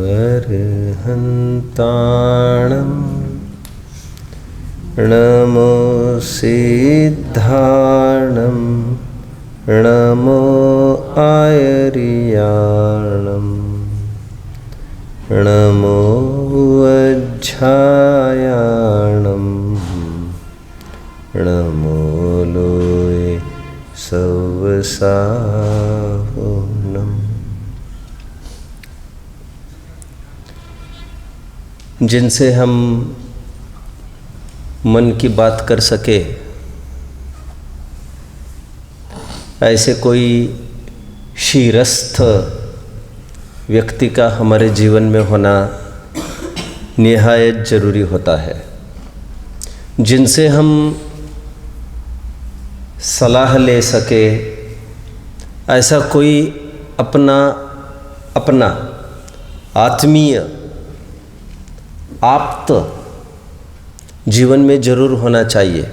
अर्हन्ताणं नमो सिद्धाणं नमो आयर्याणं नमो वज्झायाणं नमो लोये सवसाहुनम्। जिनसे हम मन की बात कर सके, ऐसे कोई शीरस्थ व्यक्ति का हमारे जीवन में होना निहायत जरूरी होता है। जिनसे हम सलाह ले सके, ऐसा कोई अपना आत्मीय आप्त जीवन में जरूर होना चाहिए,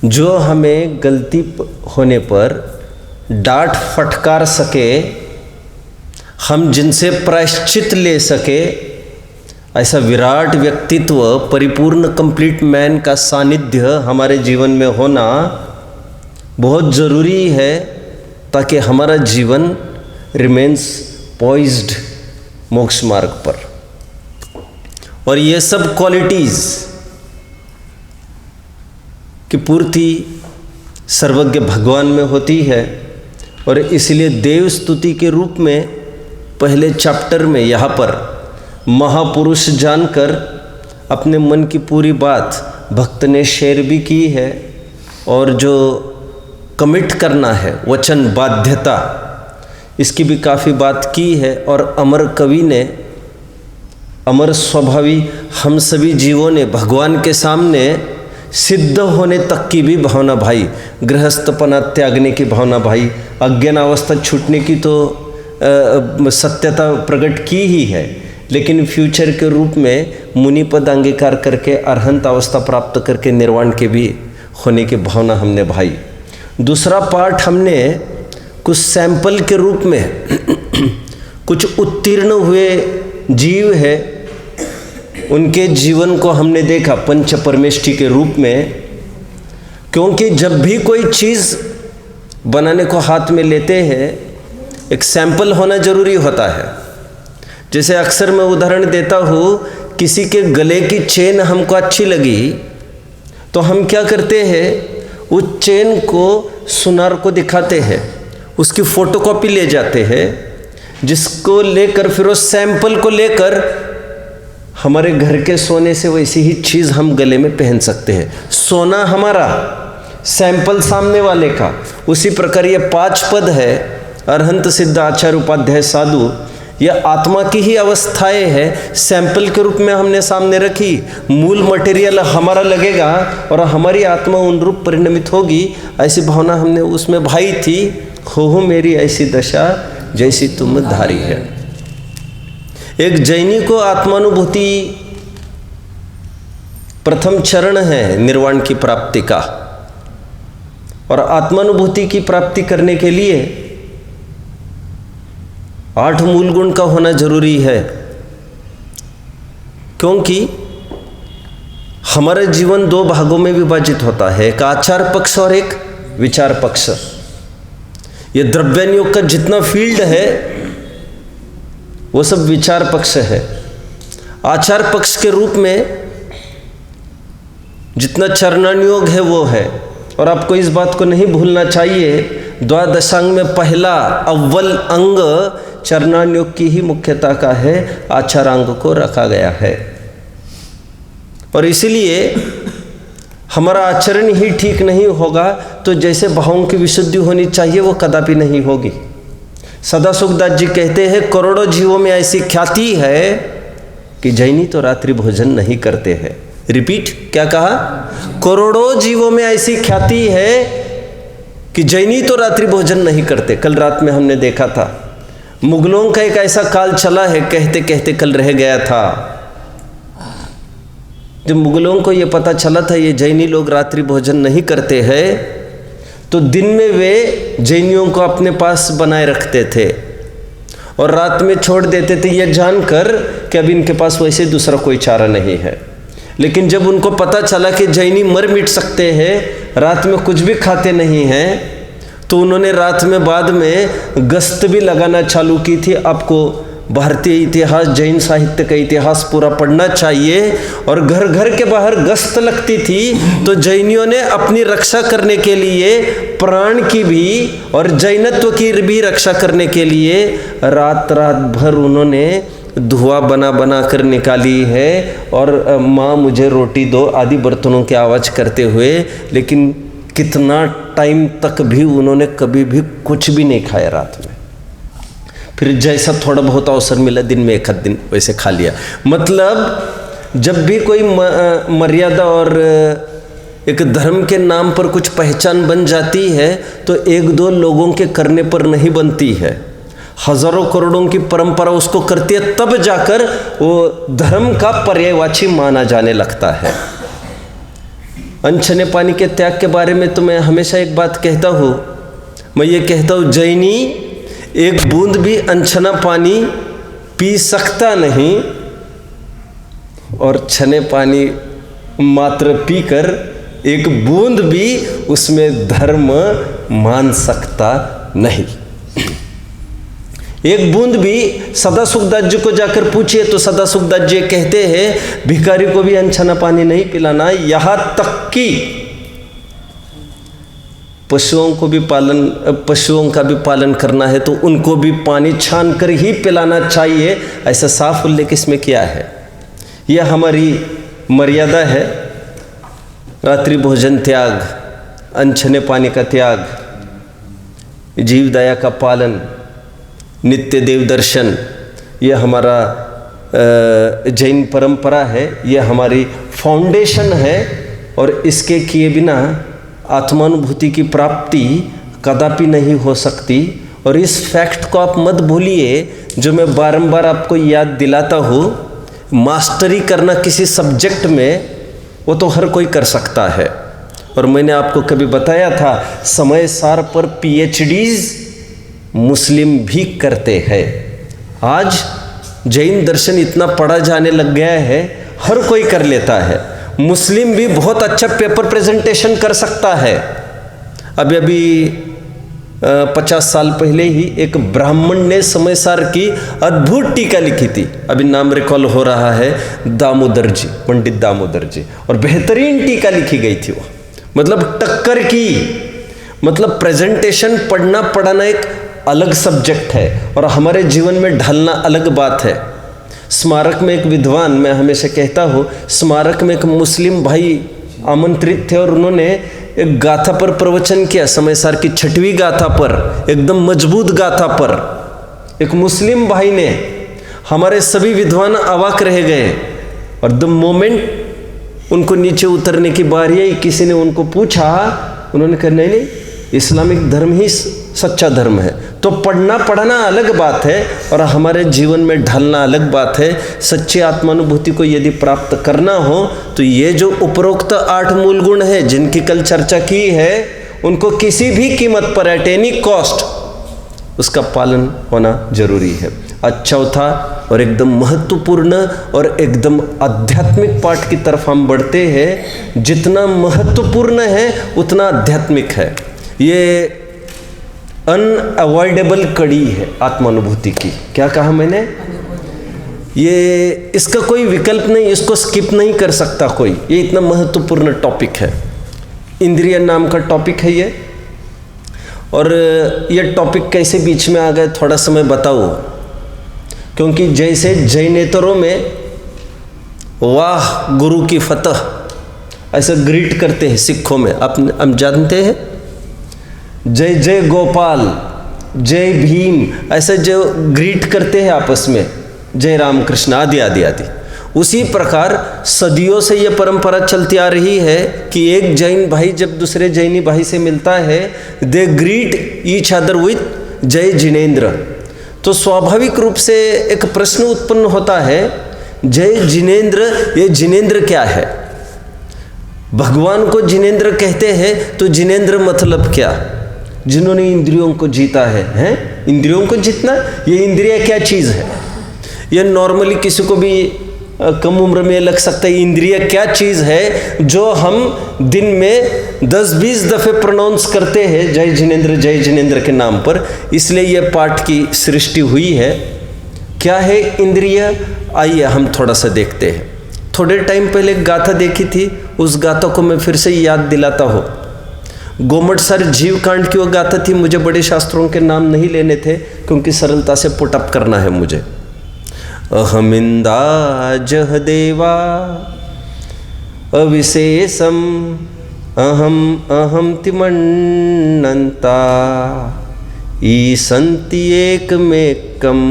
जो हमें गलती होने पर डांट फटकार सके, हम जिनसे प्रायश्चित ले सके। ऐसा विराट व्यक्तित्व, परिपूर्ण कंप्लीट मैन का सानिध्य हमारे जीवन में होना बहुत ज़रूरी है, ताकि हमारा जीवन रिमेन्स पॉइज्ड मोक्ष मार्ग पर। और ये सब क्वालिटीज़ की पूर्ति सर्वज्ञ भगवान में होती है। और इसलिए देव स्तुति के रूप में पहले चैप्टर में यहाँ पर महापुरुष जानकर अपने मन की पूरी बात भक्त ने शेयर भी की है। और जो कमिट करना है, वचन बाध्यता, इसकी भी काफ़ी बात की है। और अमर कवि ने, अमर स्वभावी हम सभी जीवों ने भगवान के सामने सिद्ध होने तक की भी भावना भाई, गृहस्थपना त्यागने की भावना भाई, अज्ञानावस्था छूटने की तो सत्यता प्रकट की ही है, लेकिन फ्यूचर के रूप में मुनि पद अंगीकार करके अरहंत अवस्था प्राप्त करके निर्वाण के भी होने की भावना हमने भाई। दूसरा पार्ट हमने कुछ सैंपल के रूप में कुछ उत्तीर्ण हुए जीव है, उनके जीवन को हमने देखा पंच परमेष्टि के रूप में। क्योंकि जब भी कोई चीज़ बनाने को हाथ में लेते हैं, एक सैंपल होना जरूरी होता है। जैसे अक्सर मैं उदाहरण देता हूँ, किसी के गले की चेन हमको अच्छी लगी तो हम क्या करते हैं, उस चेन को सुनार को दिखाते हैं, उसकी फ़ोटोकॉपी ले जाते हैं, जिसको लेकर फिर उस सैंपल को लेकर हमारे घर के सोने से वैसी ही चीज़ हम गले में पहन सकते हैं। सोना हमारा, सैंपल सामने वाले का। उसी प्रकार ये 5 पद है, अरहंत सिद्ध आचार्य उपाध्याय साधु, यह आत्मा की ही अवस्थाएं है, सैंपल के रूप में हमने सामने रखी। मूल मटेरियल हमारा लगेगा और हमारी आत्मा उन रूप परिणमित होगी, ऐसी भावना हमने उसमें भाई थी। हो मेरी ऐसी दशा जैसी तुम धारी है। एक जैनी को आत्मानुभूति प्रथम चरण है निर्वाण की प्राप्ति का। और आत्मानुभूति की प्राप्ति करने के लिए 8 मूल गुण का होना जरूरी है, क्योंकि हमारा जीवन 2 भागों में विभाजित होता है, एक आचार पक्ष और एक विचार पक्ष। ये द्रव्यान योग का जितना फील्ड है वो सब विचार पक्ष है। आचार पक्ष के रूप में जितना चरणान योग है वो है। और आपको इस बात को नहीं भूलना चाहिए, द्वादशांग में पहला अव्वल अंग चरणान योग की ही मुख्यता का है, आचारांग को रखा गया है। और इसीलिए हमारा आचरण ही ठीक नहीं होगा तो जैसे भावों की विशुद्धि होनी चाहिए वो कदापि नहीं होगी। सदा सुखदास जी कहते हैं, करोड़ों जीवों में ऐसी ख्याति है कि जैनी तो रात्रि भोजन नहीं करते हैं। रिपीट, क्या कहा? करोड़ों जीवों में ऐसी ख्याति है कि जैनी तो रात्रि भोजन नहीं करते। कल रात में हमने देखा था, मुगलों का एक ऐसा काल चला है, कहते कहते कल रह गया था। जब मुगलों को ये पता चला था ये जैनी लोग रात्रि भोजन नहीं करते हैं, तो दिन में वे जैनियों को अपने पास बनाए रखते थे और रात में छोड़ देते थे ये जानकर कि अब इनके पास वैसे दूसरा कोई चारा नहीं है। लेकिन जब उनको पता चला कि जैनी मर मिट सकते हैं, रात में कुछ भी खाते नहीं हैं, तो उन्होंने रात में बाद में गश्त भी लगाना चालू की थी। आपको भारतीय इतिहास, जैन साहित्य का इतिहास पूरा पढ़ना चाहिए। और घर घर के बाहर गश्त लगती थी, तो जैनियों ने अपनी रक्षा करने के लिए प्राण की भी और जैनत्व की भी रक्षा करने के लिए रात रात भर उन्होंने धुआं बना बना कर निकाली है। और माँ मुझे रोटी दो आदि बर्तनों की आवाज़ करते हुए, लेकिन कितना टाइम तक भी उन्होंने कभी भी कुछ भी नहीं खाया रात में। फिर जैसा थोड़ा बहुत अवसर मिला दिन में एक आध दिन वैसे खा लिया। मतलब जब भी कोई मर्यादा और एक धर्म के नाम पर कुछ पहचान बन जाती है, तो एक दो लोगों के करने पर नहीं बनती है, हजारों करोड़ों की परंपरा उसको करती है, तब जाकर वो धर्म का पर्यायवाची माना जाने लगता है। अनछने पानी के त्याग के बारे में तो मैं हमेशा एक बात कहता हूँ, मैं ये कहता हूँ, जैनी एक बूंद भी अनछना पानी पी सकता नहीं, और छने पानी मात्र पीकर एक बूंद भी उसमें धर्म मान सकता नहीं। एक बूंद भी सदा सुखदास जी को जाकर पूछिए तो सदा सुखदास जी कहते हैं भिखारी को भी अनछना पानी नहीं पिलाना, यहाँ तक कि पशुओं का भी पालन करना है तो उनको भी पानी छान कर ही पिलाना चाहिए, ऐसा साफ उल्लेख इसमें किया है। यह हमारी मर्यादा है। रात्रि भोजन त्याग, अनछने पानी का त्याग, जीव दया का पालन, नित्य देव दर्शन, यह हमारा जैन परंपरा है, यह हमारी फाउंडेशन है। और इसके किए बिना आत्मानुभूति की प्राप्ति कदापि नहीं हो सकती। और इस फैक्ट को आप मत भूलिए, जो मैं बारंबार आपको याद दिलाता हूँ, मास्टरी करना किसी सब्जेक्ट में वो तो हर कोई कर सकता है। और मैंने आपको कभी बताया था, समय सार पर पीएचडीज मुस्लिम भी करते हैं। आज जैन दर्शन इतना पढ़ा जाने लग गया है, हर कोई कर लेता है। मुस्लिम भी बहुत अच्छा पेपर प्रेजेंटेशन कर सकता है। अभी 50 साल पहले ही एक ब्राह्मण ने समय सार की अद्भुत टीका लिखी थी, अभी नाम रिकॉल हो रहा है, दामोदर जी, पंडित दामोदर जी, और बेहतरीन टीका लिखी गई थी वो, मतलब टक्कर की। मतलब प्रेजेंटेशन पढ़ना पढ़ाना एक अलग सब्जेक्ट है और हमारे जीवन में ढलना अलग बात है। स्मारक में एक विद्वान, मैं हमेशा कहता हूँ, स्मारक में एक मुस्लिम भाई आमंत्रित थे और उन्होंने एक गाथा पर प्रवचन किया, समय सार की 6वीं गाथा पर, एकदम मजबूत गाथा पर। एक मुस्लिम भाई ने, हमारे सभी विद्वान अवाक रह गए। और द मोमेंट उनको नीचे उतरने की बारी आई, किसी ने उनको पूछा, उन्होंने कहा नहीं, इस्लामिक धर्म ही सच्चा धर्म है। तो पढ़ना पढ़ना अलग बात है और हमारे जीवन में ढलना अलग बात है। सच्ची आत्मानुभूति को यदि प्राप्त करना हो तो ये जो उपरोक्त 8 मूल गुण है जिनकी कल चर्चा की है, उनको किसी भी कीमत पर, एट एनी कॉस्ट, उसका पालन होना जरूरी है। चौथा और एकदम महत्वपूर्ण और एकदम आध्यात्मिक पाठ की तरफ हम बढ़ते हैं। जितना महत्वपूर्ण है उतना आध्यात्मिक है। ये अनअवॉइडेबल कड़ी है आत्मानुभूति की। क्या कहा मैंने? ये इसका कोई विकल्प नहीं, इसको स्किप नहीं कर सकता कोई। ये इतना महत्वपूर्ण टॉपिक है, इंद्रिय नाम का टॉपिक है ये। और ये टॉपिक कैसे बीच में आ गए थोड़ा सा मैं बताऊँ, क्योंकि जैसे जैनेतरों में वाह गुरु की फतह ऐसा ग्रीट करते हैं सिखों में, आप जानते हैं, जय जय गोपाल, जय भीम, ऐसे जो ग्रीट करते हैं आपस में, जय राम कृष्ण आदि आदि आदि। उसी प्रकार सदियों से यह परंपरा चलती आ रही है कि एक जैन भाई जब दूसरे जैनी भाई से मिलता है, दे ग्रीट ईच अदर विथ जय जिनेंद्र। तो स्वाभाविक रूप से एक प्रश्न उत्पन्न होता है, जय जिनेंद्र, ये जिनेंद्र क्या है? भगवान को जिनेंद्र कहते हैं तो जिनेंद्र मतलब क्या? जिन्होंने इंद्रियों को जीता है, हैं? इंद्रियों को जीतना, ये इंद्रिय क्या चीज़ है? ये नॉर्मली किसी को भी कम उम्र में लग सकता है इंद्रिय क्या चीज़ है जो हम दिन में 10-20 दफ़े प्रोनाउंस करते हैं जय जिनेंद्र के नाम पर। इसलिए यह पाठ की सृष्टि हुई है। क्या है इंद्रिय? आइए हम थोड़ा सा देखते हैं। थोड़े टाइम पहले एक गाथा देखी थी, उस गाथा को मैं फिर से याद दिलाता हूँ। गोमटसर जीव कांड की वो गाथा थी। मुझे बड़े शास्त्रों के नाम नहीं लेने थे क्योंकि सरलता से पुटअप करना है मुझे। अहमिंदा जह देवा अविशेषम अहम अहम तिमन्नंता ईसंति एकमेकम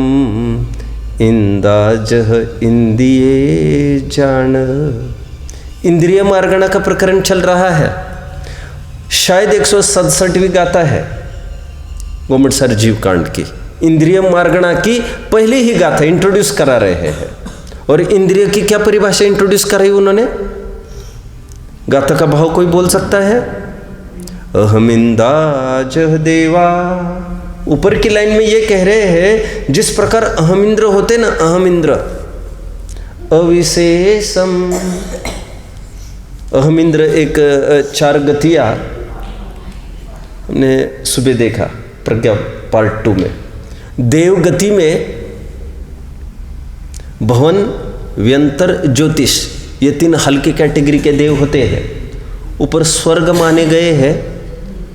इंदा जह इंद्रिये जान। इंद्रिय मार्गणा का प्रकरण चल रहा है। शायद 167वीं गाथा है गोमटसर जीव कांड की। इंद्रिय मार्गणा की पहली ही गाथा इंट्रोड्यूस करा रहे हैं। और इंद्रिय की क्या परिभाषा इंट्रोड्यूस कराई उन्होंने? गाथा का भाव कोई बोल सकता है? अहमिंदा जह देवा। ऊपर की लाइन में ये कह रहे हैं जिस प्रकार अहमिंद्र होते ना, अहमिंद्र अविशेषम। अहमिंद्र एक 4 गतिया हमने सुबह देखा प्रज्ञा पार्ट 2 में। देव गति में भवन, व्यंतर, ज्योतिष, ये 3 हल्की कैटेगरी के देव होते हैं। ऊपर स्वर्ग माने गए हैं,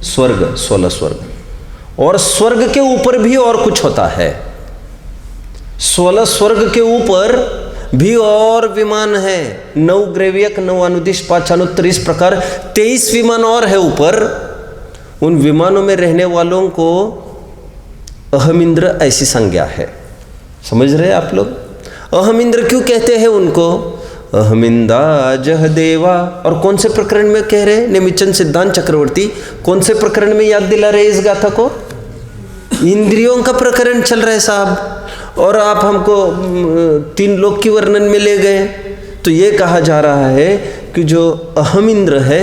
स्वर्ग 16 स्वर्ग, और स्वर्ग के ऊपर भी और कुछ होता है। 16 स्वर्ग के ऊपर भी और विमान है। 9 ग्रेवियक, 9 अनुदिश, 5 अनुत्तर, इस प्रकार 23 विमान और है ऊपर। उन विमानों में रहने वालों को अहमिंद्र ऐसी संज्ञा है। समझ रहे हैं आप लोग? अहमिंद्र क्यों कहते हैं उनको? अहमिंदा जह देवा। और कौन से प्रकरण में कह रहे हैं? नेमिचंद सिद्धांत चक्रवर्ती कौन से प्रकरण में याद दिला रहे इस गाथा को? इंद्रियों का प्रकरण चल रहा है साहब। और आप हमको 3 लोक की वर्णन में ले गए। तो ये कहा जा रहा है कि जो अहमिंद्र है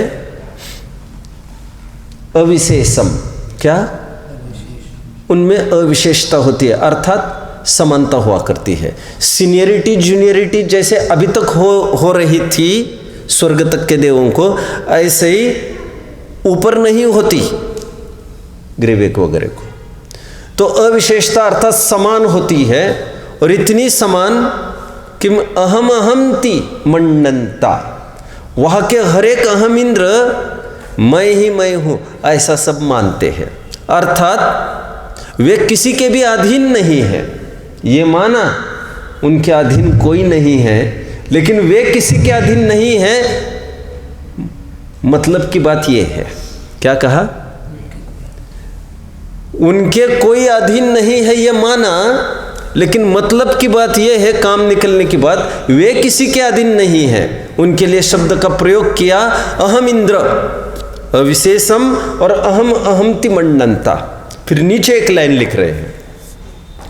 अविशेषम, क्या उनमें अविशेषता होती है, अर्थात समानता हुआ करती है। सीनियरिटी जूनियरिटी जैसे अभी तक हो रही थी स्वर्ग तक के देवों को, ऐसे ही ऊपर नहीं होती ग्रेवेक वगैरह को। तो अविशेषता अर्थात समान होती है, और इतनी समान कि अहम अहमति मन्नंता, वहाँ के हर एक अहम इंद्र मैं ही मैं हूँ ऐसा सब मानते हैं। अर्थात वे किसी के भी अधीन नहीं है। ये माना उनके अधीन कोई नहीं है, लेकिन वे किसी के अधीन नहीं है। मतलब की बात ये है, क्या कहा? उनके कोई अधीन नहीं है ये माना, लेकिन मतलब की बात यह है, काम निकलने की बात, वे किसी के अधीन नहीं है। उनके लिए शब्द का प्रयोग किया अहम इंद्र अविशेषम और अहम अहमति मंडनता। फिर नीचे एक लाइन लिख रहे हैं,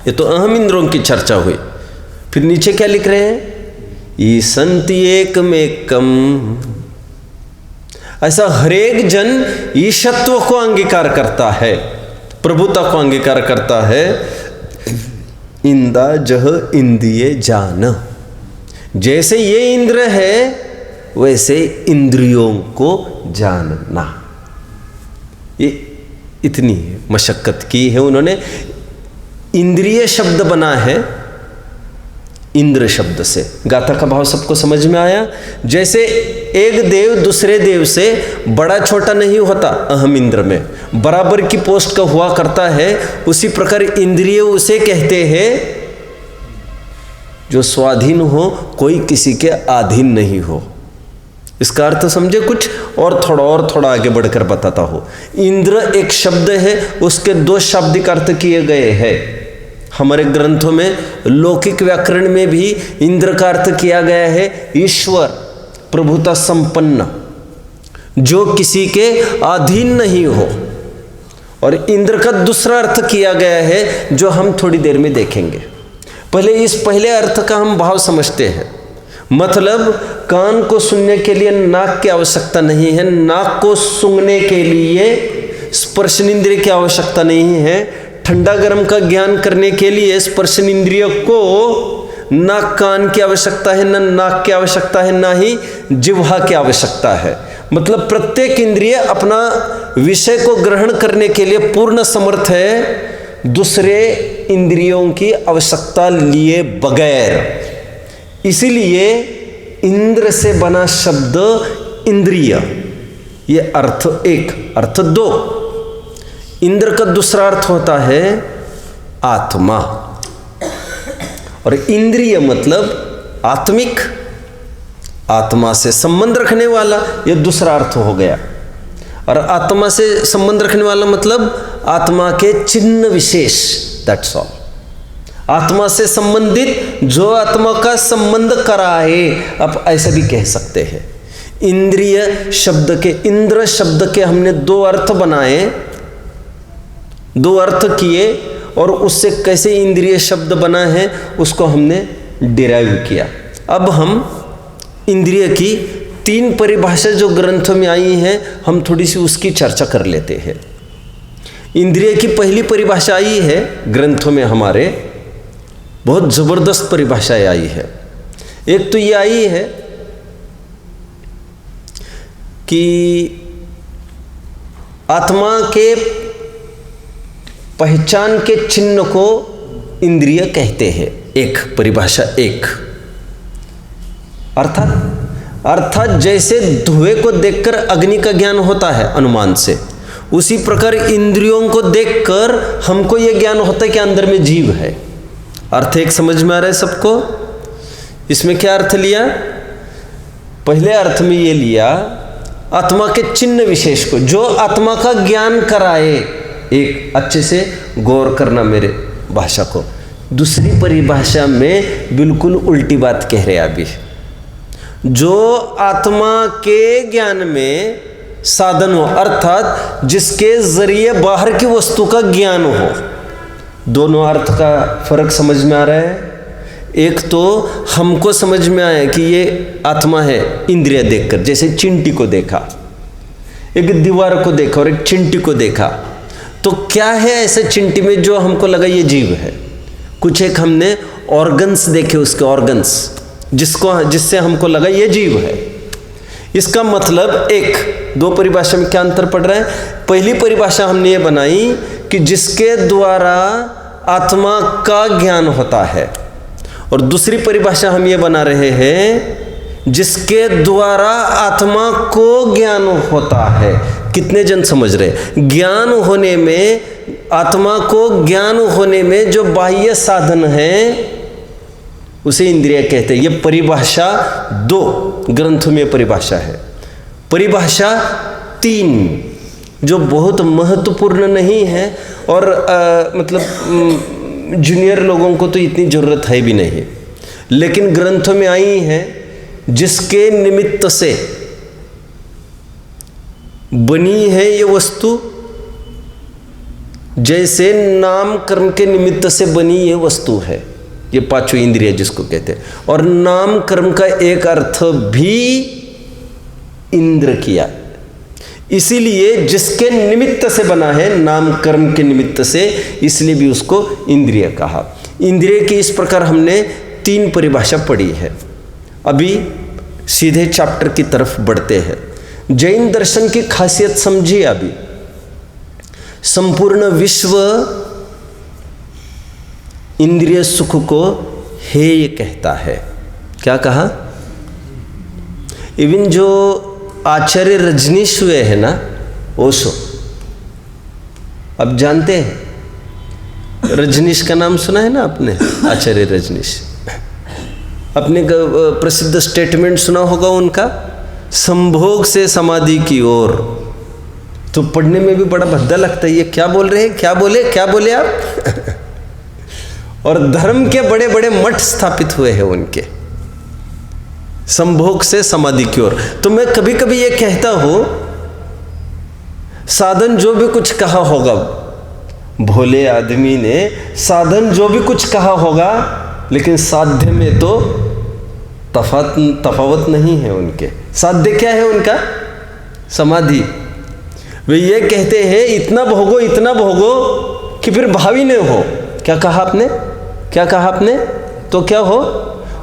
ये तो अहम इंद्रों की चर्चा हुई। फिर नीचे क्या लिख रहे हैं? ईसंति एकमेकम। ऐसा हरेक जन ईशत्व को अंगीकार करता है, प्रभुता को अंगीकार करता है। इंदा जह इंद्रिय जान, जैसे ये इंद्र है वैसे इंद्रियों को जानना। ये इतनी मशक्कत की है उन्होंने। इंद्रिय शब्द बना है इंद्र शब्द से। गाथा का भाव सबको समझ में आया? जैसे एक देव दूसरे देव से बड़ा छोटा नहीं होता, अहम इंद्र में बराबर की पोस्ट का हुआ करता है। उसी प्रकार इंद्रिय उसे कहते हैं जो स्वाधीन हो, कोई किसी के अधीन नहीं हो। इसका अर्थ समझे कुछ? और थोड़ा आगे बढ़कर बताता हूं। इंद्र एक शब्द है, उसके 2 शाब्दिक अर्थ किए गए हैं। हमारे ग्रंथों में लौकिक व्याकरण में भी इंद्र का अर्थ किया गया है ईश्वर, प्रभुता संपन्न, जो किसी के अधीन नहीं हो। और इंद्र का दूसरा अर्थ किया गया है जो हम थोड़ी देर में देखेंगे। पहले इस पहले अर्थ का हम भाव समझते हैं। मतलब कान को सुनने के लिए नाक की आवश्यकता नहीं है, नाक को सूंघने के लिए स्पर्शनेंद्रिय की आवश्यकता नहीं है। ठंडा गर्म का ज्ञान करने के लिए स्पर्शनेंद्रिय को ना कान की आवश्यकता है, ना नाक की आवश्यकता है, ना ही जिह्वा की आवश्यकता है। मतलब प्रत्येक इंद्रिय अपना विषय को ग्रहण करने के लिए पूर्ण समर्थ है, दूसरे इंद्रियों की आवश्यकता लिए बगैर। इसीलिए इंद्र से बना शब्द इंद्रिय, ये अर्थ एक। अर्थ दो, इंद्र का दूसरा अर्थ होता है आत्मा, और इंद्रिय मतलब आत्मिक, आत्मा से संबंध रखने वाला, यह दूसरा अर्थ हो गया। और आत्मा से संबंध रखने वाला मतलब आत्मा के चिन्ह विशेष, दैट्स ऑल। आत्मा से संबंधित जो आत्मा का संबंध कराए, आप ऐसा भी कह सकते हैं। इंद्रिय शब्द के, इंद्र शब्द के हमने दो अर्थ बनाए, दो अर्थ किए, और उससे कैसे इंद्रिय शब्द बना है उसको हमने डिराइव किया। अब हम इंद्रिय की तीन परिभाषा जो ग्रंथों में आई हैं, हम थोड़ी सी उसकी चर्चा कर लेते हैं। इंद्रिय की पहली परिभाषा आई है ग्रंथों में हमारे, बहुत जबरदस्त परिभाषाएं आई है। एक तो ये आई है कि आत्मा के पहचान के चिन्ह को इंद्रिय कहते हैं, एक परिभाषा एक। अर्थात जैसे धुएं को देखकर अग्नि का ज्ञान होता है अनुमान से, उसी प्रकार इंद्रियों को देखकर हमको यह ज्ञान होता है कि अंदर में जीव है। अर्थ एक समझ में आ रहा है सबको? इसमें क्या अर्थ लिया? पहले अर्थ में ये लिया आत्मा के चिन्ह विशेष को, जो आत्मा का ज्ञान कराए। एक अच्छे से गौर करना मेरे भाषा को। दूसरी परिभाषा में बिल्कुल उल्टी बात कह रहे अभी। जो आत्मा के ज्ञान में साधन हो, अर्थात जिसके जरिए बाहर की वस्तु का ज्ञान हो। दोनों अर्थ का फर्क समझ में आ रहा है? एक तो हमको समझ में आया कि ये आत्मा है इंद्रिय देखकर, जैसे चिंटी को देखा, एक दीवार को देखा और एक चिंटी को देखा, तो क्या है ऐसे चिंटी में जो हमको लगा ये जीव है? कुछ एक हमने ऑर्गन्स देखे, उसके ऑर्गन्स जिससे हमको लगा ये जीव है। इसका मतलब एक, दो परिभाषा में क्या अंतर पड़ रहा है? पहली परिभाषा हमने ये बनाई कि जिसके द्वारा आत्मा का ज्ञान होता है, और दूसरी परिभाषा हम ये बना रहे हैं जिसके द्वारा आत्मा को ज्ञान होता है। कितने जन समझ रहे? ज्ञान होने में, आत्मा को ज्ञान होने में जो बाह्य साधन है उसे इंद्रिय कहते हैं। ये परिभाषा दो ग्रंथों में परिभाषा है। परिभाषा तीन जो बहुत महत्वपूर्ण नहीं है, और मतलब जूनियर लोगों को तो इतनी जरूरत है भी नहीं, लेकिन ग्रंथों में आई है, जिसके निमित्त से बनी है ये वस्तु, जैसे नाम कर्म के निमित्त से बनी ये वस्तु है। ये पांचों इंद्रिय जिसको कहते हैं। और नाम कर्म का एक अर्थ भी इंद्र किया, इसीलिए जिसके निमित्त से बना है, नाम कर्म के निमित्त से, इसलिए भी उसको इंद्रिय कहा। इंद्रिय की इस प्रकार हमने तीन परिभाषा पढ़ी है। अभी सीधे चैप्टर की तरफ बढ़ते हैं। जैन दर्शन की खासियत समझिए। अभी संपूर्ण विश्व इंद्रिय सुख को हेय कहता है। क्या कहा? इवन जो आचार्य रजनीश हुए हैं ना, ओशो, अब जानते हैं रजनीश का नाम सुना है ना आपने? आचार्य रजनीश, अपने प्रसिद्ध स्टेटमेंट सुना होगा उनका, संभोग से समाधि की ओर। तो पढ़ने में भी बड़ा भद्दा लगता है, ये क्या बोल रहे हैं, क्या बोले आप? और धर्म के बड़े बड़े मठ स्थापित हुए हैं उनके, संभोग से समाधि की ओर। तो मैं कभी कभी ये कहता हूं, साधन जो भी कुछ कहा होगा, भोले आदमी ने साधन जो भी कुछ कहा होगा, लेकिन साध्य में तो तफावत नहीं है उनके। साध्य क्या है उनका? समाधि। वे ये कहते हैं इतना भोगो कि फिर भाव ही नहीं हो। क्या कहा आपने? क्या कहा आपने? तो क्या हो?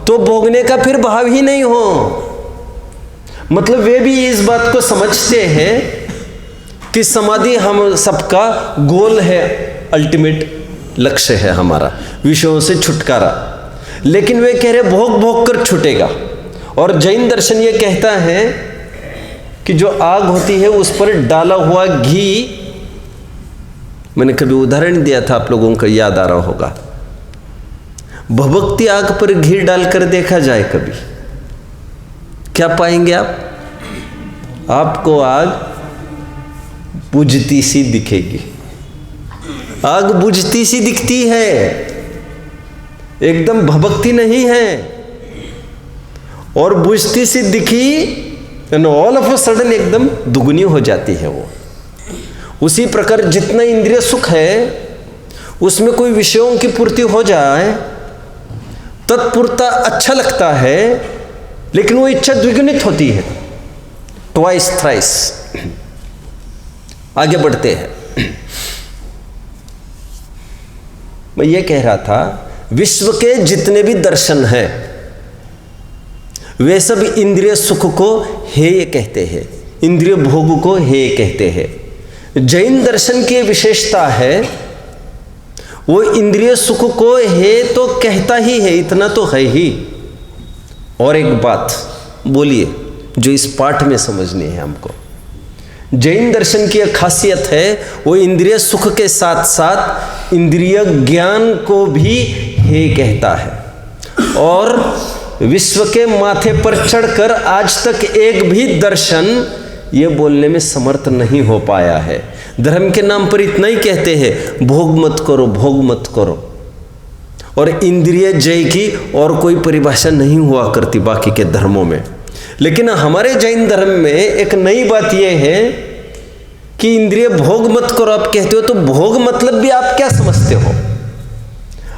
तो भोगने का फिर भाव ही नहीं हो। मतलब वे भी इस बात को समझते हैं कि समाधि हम सबका गोल है, अल्टीमेट लक्ष्य है हमारा, विषयों से छुटकारा। लेकिन वे कह रहे भोग भोग कर छूटेगा। और जैन दर्शन ये कहता है कि जो आग होती है उस पर डाला हुआ घी, मैंने कभी उदाहरण दिया था, आप लोगों को याद आ रहा होगा। भभकती आग पर घी डालकर देखा जाए कभी, क्या पाएंगे आप? आपको आग बुझती सी दिखेगी। आग बुझती सी दिखती है, एकदम भभकती नहीं है। और बुझती सी दिखी and all of a sudden एकदम दुगनी हो जाती है वो। उसी प्रकार जितना इंद्रिय सुख है उसमें कोई विषयों की पूर्ति हो जाए, तत्पूर्ता अच्छा लगता है, लेकिन वो इच्छा द्विगुणित होती है, ट्वाइस थ्राइस। आगे बढ़ते हैं। मैं ये कह रहा था, विश्व के जितने भी दर्शन हैं वे सब इंद्रिय सुख को हेय कहते हैं, इंद्रिय भोग को हेय कहते हैं। जैन दर्शन की विशेषता है वो इंद्रिय सुख को हेय तो कहता ही है, इतना तो है ही। और एक बात बोलिए जो इस पाठ में समझनी है हमको। जैन दर्शन की एक खासियत है, वो इंद्रिय सुख के साथ साथ इंद्रिय ज्ञान को भी हेय कहता है। और विश्व के माथे पर चढ़कर आज तक एक भी दर्शन ये बोलने में समर्थ नहीं हो पाया है। धर्म के नाम पर इतना ही कहते हैं, भोग मत करो, भोग मत करो। और इंद्रिय जय की और कोई परिभाषा नहीं हुआ करती बाकी के धर्मों में। लेकिन हमारे जैन धर्म में एक नई बात यह है कि इंद्रिय भोग मत करो आप कहते हो, तो भोग मतलब भी आप क्या समझते हो?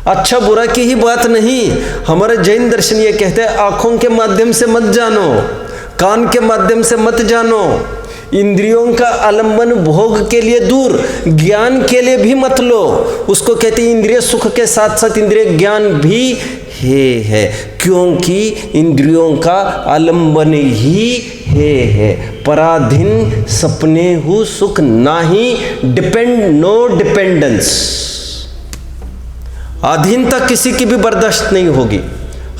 अच्छा बुरा की ही बात नहीं। हमारे जैन दर्शन ये कहते हैं आंखों के माध्यम से मत जानो, कान के माध्यम से मत जानो, इंद्रियों का आलंबन भोग के लिए दूर, ज्ञान के लिए भी मत लो। उसको कहते हैं इंद्रिय सुख के साथ साथ इंद्रिय ज्ञान भी है, क्योंकि इंद्रियों का आलंबन ही है। पराधीन सपने हु सुख नाही, डिपेंड नो डिपेंडेंस। अधीनता किसी की भी बर्दाश्त नहीं होगी।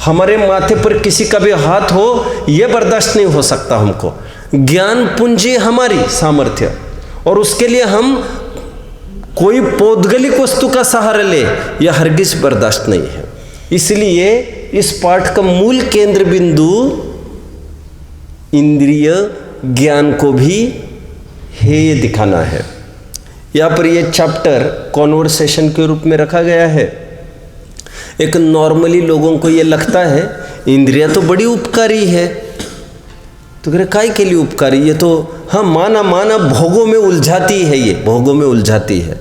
हमारे माथे पर किसी का भी हाथ हो यह बर्दाश्त नहीं हो सकता हमको। ज्ञान पूंजी हमारी सामर्थ्य, और उसके लिए हम कोई पौद्गलिक वस्तु का सहारा ले, यह हरगिज बर्दाश्त नहीं है। इसलिए इस पाठ का मूल केंद्र बिंदु इंद्रिय ज्ञान को भी हेय दिखाना है। यहाँ पर यह चैप्टर कॉन्वर्सेशन के रूप में रखा गया है। एक नॉर्मली लोगों को ये लगता है इंद्रिया तो बड़ी उपकारी है, तो कह रहे काय के लिए उपकारी? ये तो हाँ माना भोगों में उलझाती है, ये भोगों में उलझाती है।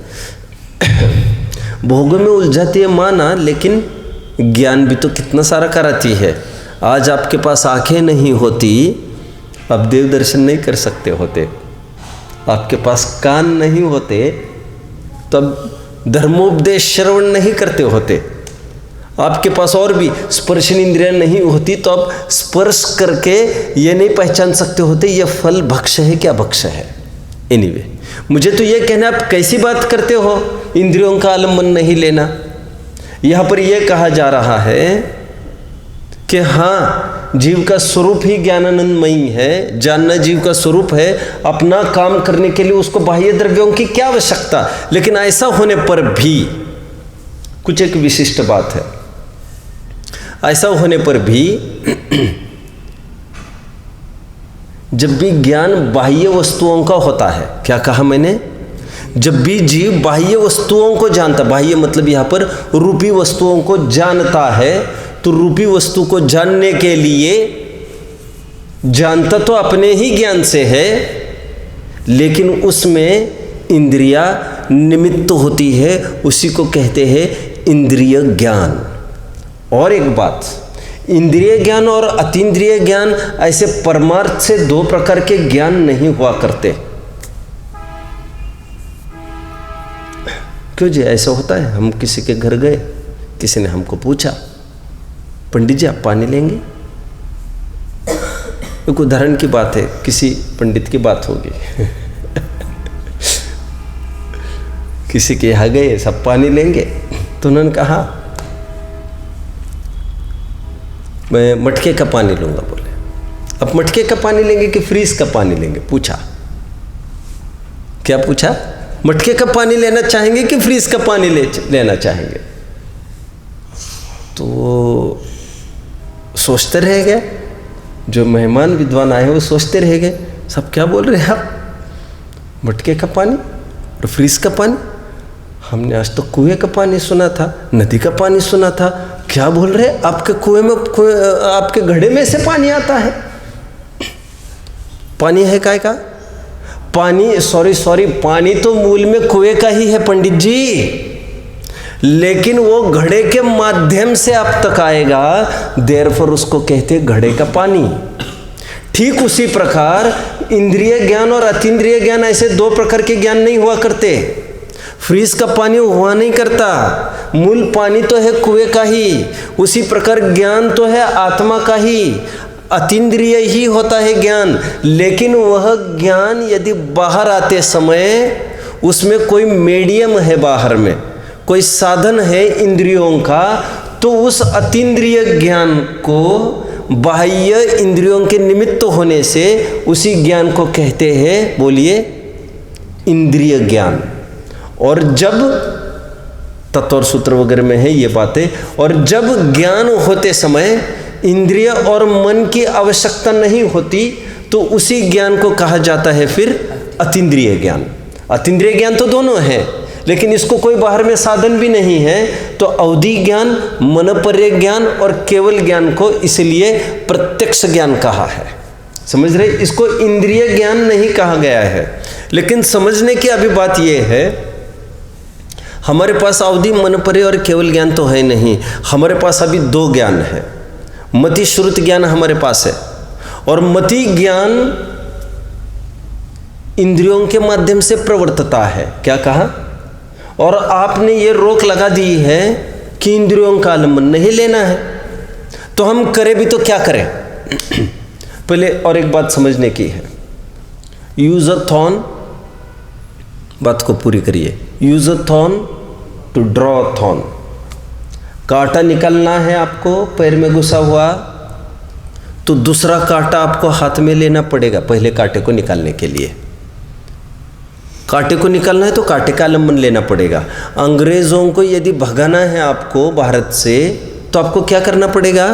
भोगों में उलझाती है माना, लेकिन ज्ञान भी तो कितना सारा कराती है। आज आपके पास आंखें नहीं होती, आप देव दर्शन नहीं कर सकते होते। आपके पास कान नहीं होते, तब धर्मोपदेश श्रवण नहीं करते होते। आपके पास और भी स्पर्शन इंद्रियां नहीं होती, तो आप स्पर्श करके ये नहीं पहचान सकते होते ये फल भक्ष्य है क्या भक्ष्य है। एनीवे, मुझे तो ये कहना, आप कैसी बात करते हो, इंद्रियों का आलम्बन नहीं लेना। यहाँ पर यह कहा जा रहा है कि हाँ, जीव का स्वरूप ही ज्ञानानंदमयी है, जानना जीव का स्वरूप है। अपना काम करने के लिए उसको बाह्य द्रव्यों की क्या आवश्यकता। लेकिन ऐसा होने पर भी कुछ एक विशिष्ट बात है। ऐसा होने पर भी जब भी ज्ञान बाह्य वस्तुओं का होता है, क्या कहा मैंने? जब भी जीव बाह्य वस्तुओं को जानता, बाह्य मतलब यहाँ पर रूपी वस्तुओं को जानता है, तो रूपी वस्तु को जानने के लिए जानता तो अपने ही ज्ञान से है, लेकिन उसमें इंद्रिया निमित्त होती है, उसी को कहते हैं इंद्रिय ज्ञान। और एक बात, इंद्रिय ज्ञान और अतीन्द्रिय ज्ञान, ऐसे परमार्थ से दो प्रकार के ज्ञान नहीं हुआ करते। क्यों जी ऐसा होता है? हम किसी के घर गए, किसी ने हमको पूछा, पंडित जी आप पानी लेंगे? एक उदाहरण की बात है, किसी पंडित की बात होगी किसी के यहाँ गए, सब पानी लेंगे, तो उन्होंने कहा मैं मटके का पानी लूँगा। बोले अब मटके का पानी लेंगे कि फ्रीज का पानी लेंगे? पूछा। क्या पूछा? मटके का पानी लेना चाहेंगे कि फ्रीज का पानी लेना चाहेंगे? तो सोचते रह गए, जो मेहमान विद्वान आए वो सोचते रह गए, सब क्या बोल रहे हैं आप, मटके का पानी और फ्रीज का पानी? हमने आज तो कुएं का पानी सुना था, नदी का पानी सुना था, क्या बोल रहे हैं? आपके कुएं में आपके घड़े में से पानी आता है? पानी है काय का? पानी सॉरी पानी तो मूल में कुएं का ही है पंडित जी, लेकिन वो घड़े के माध्यम से आप तक आएगा, देयरफॉर उसको कहते घड़े का पानी। ठीक उसी प्रकार इंद्रिय ज्ञान और अतीन्द्रिय ज्ञान, ऐसे दो प्रकार के ज्ञान नहीं हुआ करते। फ्रीज का पानी हुआ नहीं करता, मूल पानी तो है कुएं का ही, उसी प्रकार ज्ञान तो है आत्मा का ही, अतीन्द्रिय ही होता है ज्ञान। लेकिन वह ज्ञान यदि बाहर आते समय उसमें कोई मीडियम है, बाहर में कोई साधन है इंद्रियों का, तो उस अतीन्द्रिय ज्ञान को बाह्य इंद्रियों के निमित्त होने से उसी ज्ञान को कहते हैं, बोलिए, इंद्रिय ज्ञान। और जब तत्व और सूत्र वगैरह में है ये बातें, और जब ज्ञान होते समय इंद्रिय और मन की आवश्यकता नहीं होती, तो उसी ज्ञान को कहा जाता है फिर अतीन्द्रिय ज्ञान। अतीन्द्रिय ज्ञान तो दोनों है, लेकिन इसको कोई बाहर में साधन भी नहीं है, तो अवधि ज्ञान, मनपर्य ज्ञान और केवल ज्ञान को इसलिए प्रत्यक्ष ज्ञान कहा है। समझ रहे? इसको इंद्रिय ज्ञान नहीं कहा गया है। लेकिन समझने की अभी बात यह है, हमारे पास अवधि, मनपर्य और केवल ज्ञान तो है नहीं, हमारे पास अभी दो ज्ञान है। मति श्रुत ज्ञान हमारे पास है, और मति ज्ञान इंद्रियों के माध्यम से प्रवर्तता है। क्या कहा? और आपने ये रोक लगा दी है कि इंद्रियों का आलम्बन नहीं लेना है, तो हम करें भी तो क्या करें? पहले और एक बात समझने की है, यूज अ थॉर्न, बात को पूरी करिए, use a thorn to draw a thorn. कांटा निकालना है आपको, पैर में घुसा हुआ, तो दूसरा कांटा आपको हाथ में लेना पड़ेगा पहले कांटे को निकालने के लिए। कांटे को निकालना है तो कांटे का आलम्बन लेना पड़ेगा। अंग्रेज़ों को यदि भगाना है आपको भारत से, तो आपको क्या करना पड़ेगा?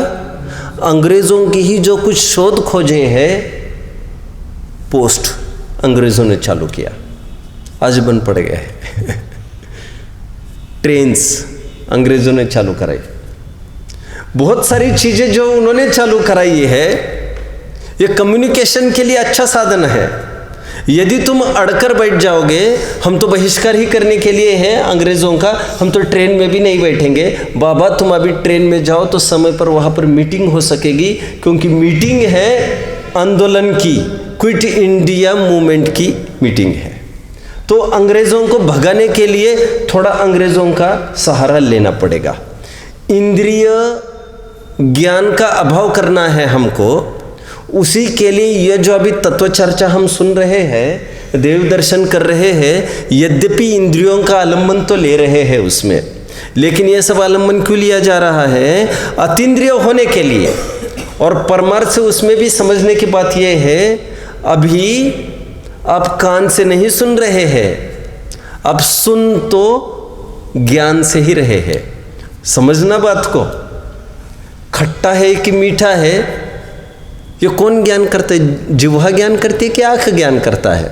अंग्रेज़ों की ही जो कुछ शोध खोजे हैं, पोस्ट अंग्रेज़ों ने चालू किया, आज बंद पड़ गया है ट्रेन्स अंग्रेज़ों ने चालू कराई, बहुत सारी चीज़ें जो उन्होंने चालू कराई है, ये कम्युनिकेशन के लिए अच्छा साधन है। यदि तुम अड़कर बैठ जाओगे, हम तो बहिष्कार ही करने के लिए हैं अंग्रेज़ों का, हम तो ट्रेन में भी नहीं बैठेंगे। बाबा तुम अभी ट्रेन में जाओ तो समय पर वहाँ पर मीटिंग हो सकेगी, क्योंकि मीटिंग है आंदोलन की, क्विट इंडिया मूवमेंट की मीटिंग है। तो अंग्रेज़ों को भगाने के लिए थोड़ा अंग्रेज़ों का सहारा लेना पड़ेगा। इंद्रिय ज्ञान का अभाव करना है हमको, उसी के लिए ये जो अभी तत्व चर्चा हम सुन रहे हैं, देव दर्शन कर रहे हैं, यद्यपि इंद्रियों का आलम्बन तो ले रहे हैं उसमें, लेकिन ये सब आलम्बन क्यों लिया जा रहा है? अतीन्द्रिय होने के लिए। और परमार्थ से उसमें भी समझने की बात यह है, अभी आप कान से नहीं सुन रहे हैं, अब सुन तो ज्ञान से ही रहे हैं। समझना बात को, खट्टा है कि मीठा है, ये कौन ज्ञान करता है? जिह्वा ज्ञान करती है कि आंख ज्ञान करता है?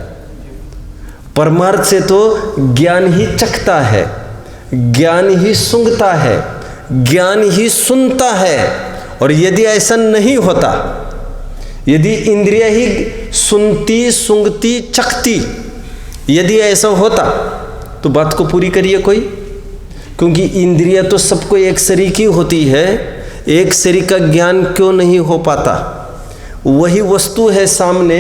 परमार्थ से तो ज्ञान ही चखता है, ज्ञान ही सूंघता है, ज्ञान ही सुनता है। और यदि ऐसा नहीं होता, यदि इंद्रिय ही सुनती, सूंघती, चखती, यदि ऐसा होता तो बात को पूरी करिए कोई, क्योंकि इंद्रिय तो सबको एक शरीर की होती है, एक शरीर का ज्ञान क्यों नहीं हो पाता? वही वस्तु है सामने,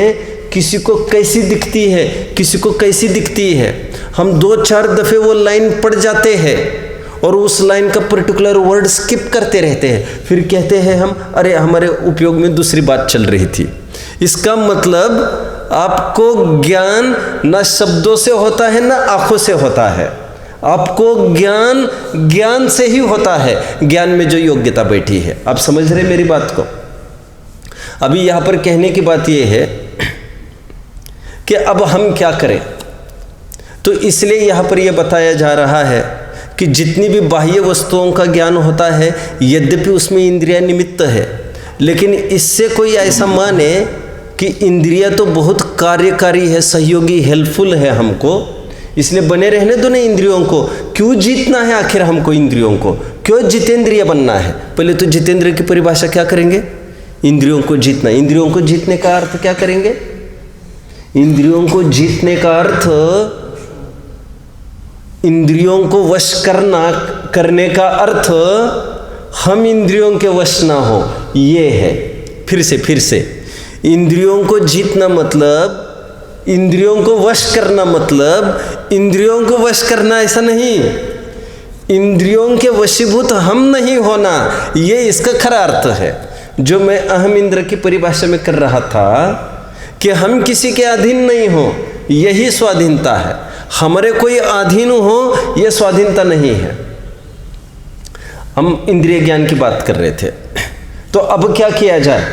किसी को कैसी दिखती है, किसी को कैसी दिखती है। हम 2-4 दफ़े वो लाइन पढ़ जाते हैं और उस लाइन का पर्टिकुलर वर्ड स्किप करते रहते हैं, फिर कहते हैं हम, अरे हमारे उपयोग में दूसरी बात चल रही थी। इसका मतलब आपको ज्ञान न शब्दों से होता है, न आँखों से होता है। आपको ज्ञान से ही होता है, ज्ञान में जो योग्यता बैठी है। आप समझ रहे मेरी बात को? अभी यहाँ पर कहने की बात यह है कि अब हम क्या करें। तो इसलिए यहाँ पर यह बताया जा रहा है कि जितनी भी बाह्य वस्तुओं का ज्ञान होता है, यद्यपि उसमें इंद्रिया निमित्त है, लेकिन इससे कोई ऐसा माने कि इंद्रिया तो बहुत कार्यकारी है, सहयोगी, हेल्पफुल है हमको, इसलिए बने रहने दो ना इंद्रियों को। क्यों जीतना है आखिर हमको इंद्रियों को? क्यों जितेंद्रिय बनना है? पहले तो जितेंद्रिय की परिभाषा क्या करेंगे? इंद्रियों को जीतना। इंद्रियों को जीतने का अर्थ क्या करेंगे? इंद्रियों को जीतने का अर्थ इंद्रियों को वश करने का अर्थ हम इंद्रियों के वश ना हो, ये है। फिर से इंद्रियों को जीतना मतलब, इंद्रियों को वश करना मतलब, इंद्रियों को वश करना ऐसा नहीं, इंद्रियों के वशीभूत हम नहीं होना, ये इसका खरा अर्थ है। जो मैं अहम इंद्र की परिभाषा में कर रहा था कि हम किसी के अधीन नहीं हो, यही स्वाधीनता है। हमारे कोई अधीन हो, यह स्वाधीनता नहीं है। हम इंद्रिय ज्ञान की बात कर रहे थे। तो अब क्या किया जाए?